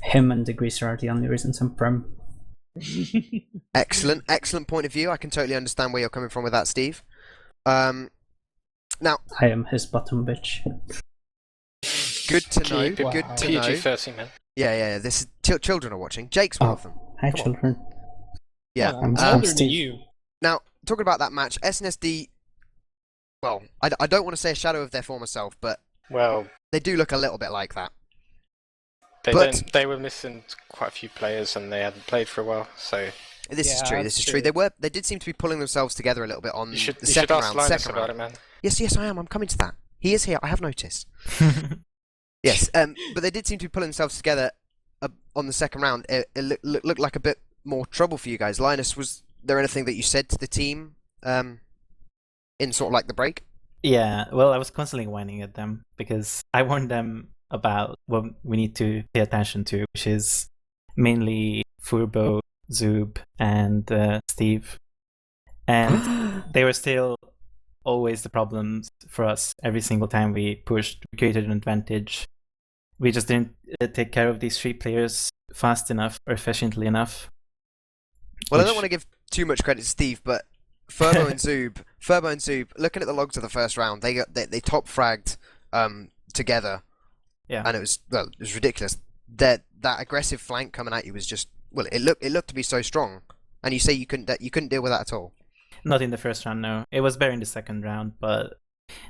Him and the Greaser are the only reasons I'm Prem. Excellent point of view. I can totally understand where you're coming from with that, Steve. Now, I am his bottom bitch. Good to know. Good to know. PG-13, man. Yeah. This is children are watching. Jake's one of them. Hi, children. Yeah. I'm older than you. Now, talking about that match, SNSD. Well, I don't want to say a shadow of their former self, but they do look a little bit like that. They were missing quite a few players, and they hadn't played for a while. So this is true. They did seem to be pulling themselves together a little bit on the second round. You should ask Linus about it, man. Yes, I am. I'm coming to that. He is here. I have noticed. Yes, but they did seem to be pulling themselves together on the second round. It looked like a bit more trouble for you guys. Linus, was there anything that you said to the team in sort of like the break? Yeah, well, I was constantly whining at them because I warned them about what we need to pay attention to, which is mainly Furbo, Zoob, and Steve. And they were still always the problems for us. Every single time we pushed, we created an advantage. We just didn't take care of these 3 players fast enough or efficiently enough. Well, I don't want to give too much credit to Steve, but Furbo and Zoob, looking at the logs of the first round, they top fragged together. Yeah. And it was ridiculous. That aggressive flank coming at you was just, well, it looked to be so strong. And you say you couldn't deal with that at all. Not in the first round, no. It was better in the second round, but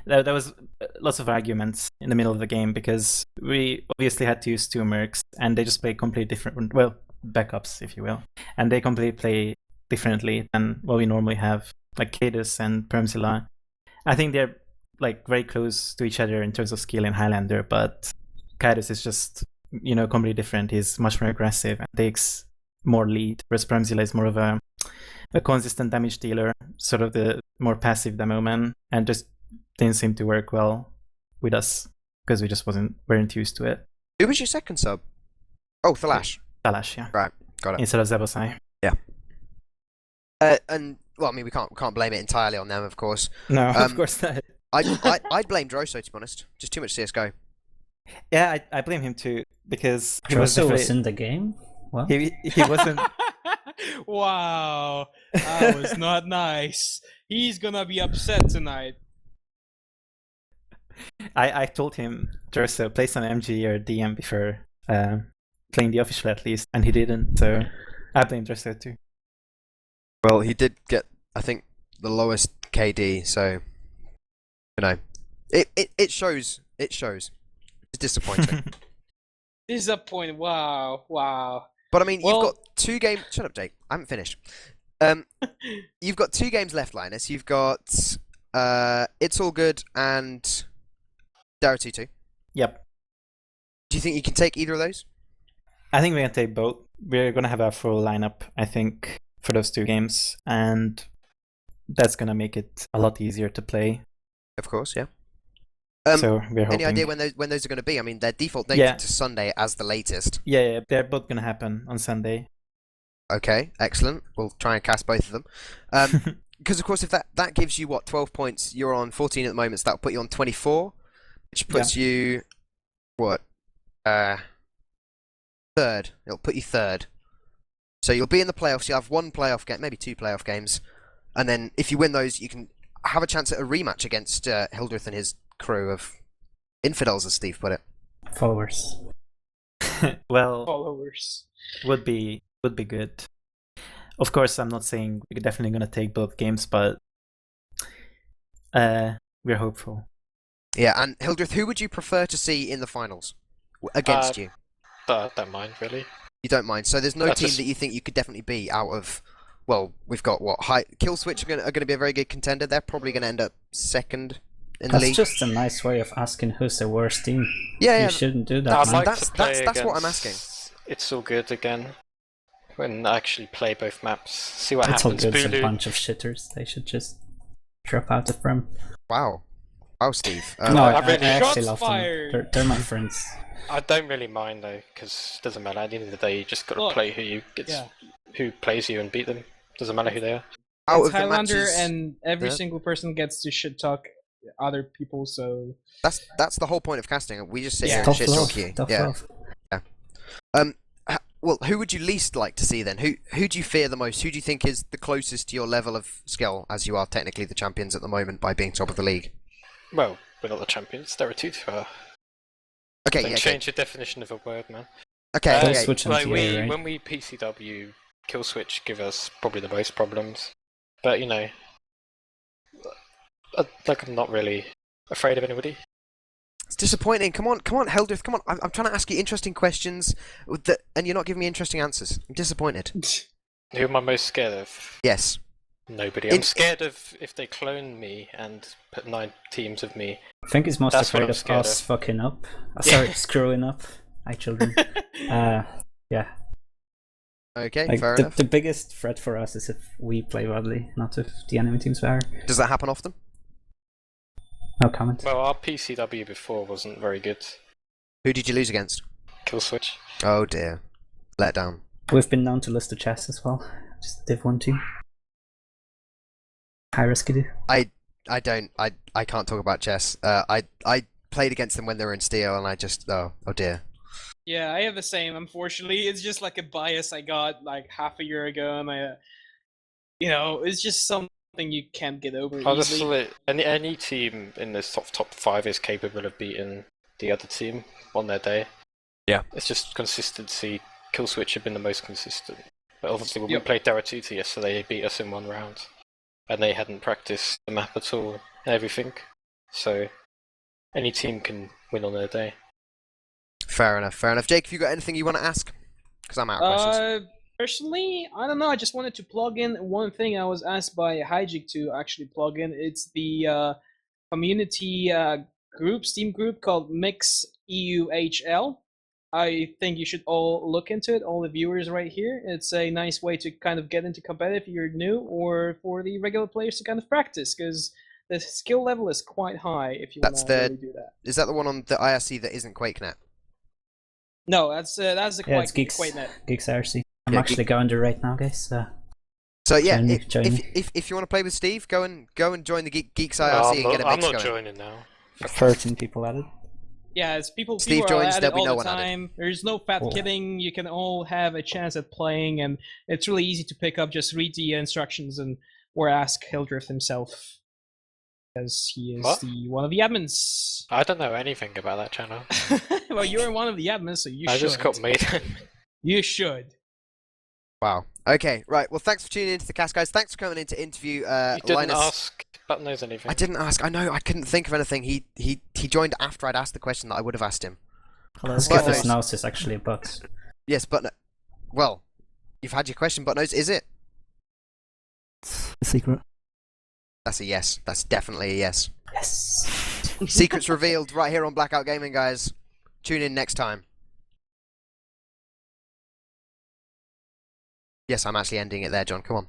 there was lots of arguments in the middle of the game because we obviously had to use 2 mercs, and they just play completely different, well, backups, if you will. And they completely play differently than what we normally have, like Cadus and Permzilla. I think they're like very close to each other in terms of skill in Highlander, but Cadus is just, completely different. He's much more aggressive and takes more lead, whereas Permzilla is more of a consistent damage dealer, sort of the more passive demo man, and just didn't seem to work well with us because we just weren't used to it. Who was your second sub? Oh, Thalash. Thalash, yeah. Right, got it. Instead of Zebosai. Yeah. And well, I mean, we can't blame it entirely on them, of course. No, of course not. I'd blame Droso, to be honest. Just too much CS:GO. Yeah, I blame him too because Droso was in the game. What? He wasn't. Wow, that was not nice. He's gonna be upset tonight. I told him, Droso, play some MG or DM before playing the official at least, and he didn't. So I blame Droso too. Well, he did get, I think, the lowest KD, so You know, it shows. It shows. It's disappointing. Disappointed. Wow. But I mean, Well- you've got 2 games. Shut up, Jake. I haven't finished. You've got 2 games left, Linus. You've got It's All Good and Dara 2. Yep. Do you think you can take either of those? I think we're gonna take both. We're gonna have a full lineup, I think, for those 2 games, and that's gonna make it a lot easier to play. Of course, yeah. So we're hoping. Any idea when those are going to be? I mean, their default date Yeah. to Sunday as the latest. Yeah, they're both gonna happen on Sunday. Okay, excellent. We'll try and cast both of them. Because of course, if that gives you 12 points, you're on 14 at the moment, so that'll put you on 24, which puts you third. It'll put you third. So you'll be in the playoffs. You'll have 1 playoff game, maybe 2 playoff games, and then if you win those, you can have a chance at a rematch against Hildreth and his crew of infidels, as Steve put it. Followers. Well, Followers. would be good. Of course, I'm not saying we're definitely gonna take both games, but we're hopeful. Yeah, and Hildreth, who would you prefer to see in the finals against you? I don't mind really. You don't mind. So there's no That's team just- that you think you could definitely be out of. Well, we've got Killswitch are going to be a very good contender. They're probably going to end up second in the That's league. just a nice way of asking who's the worst team. Yeah, You shouldn't do that, I'd man. like That's- to play that's what I'm against asking. It's All Good again. When I actually play both maps, see what It's all happens. good. A Bulu. bunch of shitters. They should just drop out of Prem. Wow, Steve. No, I I really- actually Shots love them. fired. They're my friends. I don't really mind though, because it doesn't matter. At the end of the day, you just got to Look, play who plays you and beat them. Doesn't matter who they are. Out It's of the Highlander, matches, and every Yeah. single person gets to shit talk other people. So that's the whole point of casting. We just sit Yeah. here and Tough shit love. talk you. Tough Yeah. love. Well, who would you least like to see then? Who do you fear the most? Who do you think is the closest to your level of skill, as you are technically the champions at the moment by being top of the league? Well, we're not the champions. There are 2 to her. Okay, Then yeah. change your definition of a word, man. Okay. Kill Okay. switch and Like TA, right? when we PCW, Killswitch give us probably the most problems. But you know, I'm not really afraid of anybody. It's disappointing. Come on, Hildreth, come on. I'm trying to ask you interesting questions, and you're not giving me interesting answers. I'm disappointed. Who am I most scared of? Yes. Nobody. In- I'm scared of if they clone me and put 9 teams of me. I think he's most That's what afraid I'm of scared us of. fucking up. Sorry, screwing up. Hi, children. Yeah. Okay, Like, fair the, enough. the biggest threat for us is if we play badly, not if the enemy team's better. Does that happen often? No comment. Well, our PCW before wasn't very good. Who did you lose against? Killswitch. Oh dear. Let down. We've been known to list the chess as well. Just Div 1 team. High risk do. I can't talk about chess. I played against them when they were in Steel, and I just oh dear. yeah, I have the same. Unfortunately, it's just like a bias I got like half a year ago, and it's just something you can't get over easily. Honestly, any team in this top 5 is capable of beating the other team on their day. Yeah. It's just consistency. Killswitch have been the most consistent. But obviously when Yep. we played Daratuta yesterday, they beat us in 1 round. And they hadn't practiced the map at all and everything. So any team can win on their day. Fair enough. Jake, have you got anything you want to ask? Because I'm out of questions. Personally, I don't know. I just wanted to plug in one thing I was asked by Hyjik to actually plug in. It's the community Steam group called Mix EUHL. I think you should all look into it, all the viewers right here. It's a nice way to kind of get into competitive if you're new, or for the regular players to kind of practice, because the skill level is quite high if you want That's to the- really do that. Is that the one on the IRC that isn't QuakeNet? No, that's the Yeah, it's Geeks. QuakeNet. Geeks IRC. I'm Yeah, actually going there right now, guys. So yeah, Join me. if you want to play with Steve, go and join the Geeks No, IRC and get a I'm mix not going. joining now. 13 people added. Yeah, it's people. Steve people are joins, at there'll it be all no the one added. time. There's no fat Cool. kidding. You can all have a chance at playing, and it's really easy to pick up. Just read the instructions or ask Hildreth himself, because he is What? one of the admins. I don't know anything about that channel. Well, you're one of the admins, so you I should. just got made. You should. Wow. Okay, right. Well, thanks for tuning into the cast, guys. Thanks for coming in to interview You didn't Linus. ask Button-Nose anything. I didn't ask. I know. I couldn't think of anything. He joined after I'd asked the question that I would have asked him. Because Button his Nose. nose is actually a butt. Yes, but well, you've had your question, but Nose, is it? It's a secret. That's a yes. That's definitely a yes. Yes. Secrets revealed right here on Blackout Gaming, guys. Tune in next time. Yes, I'm actually ending it there, John. Come on.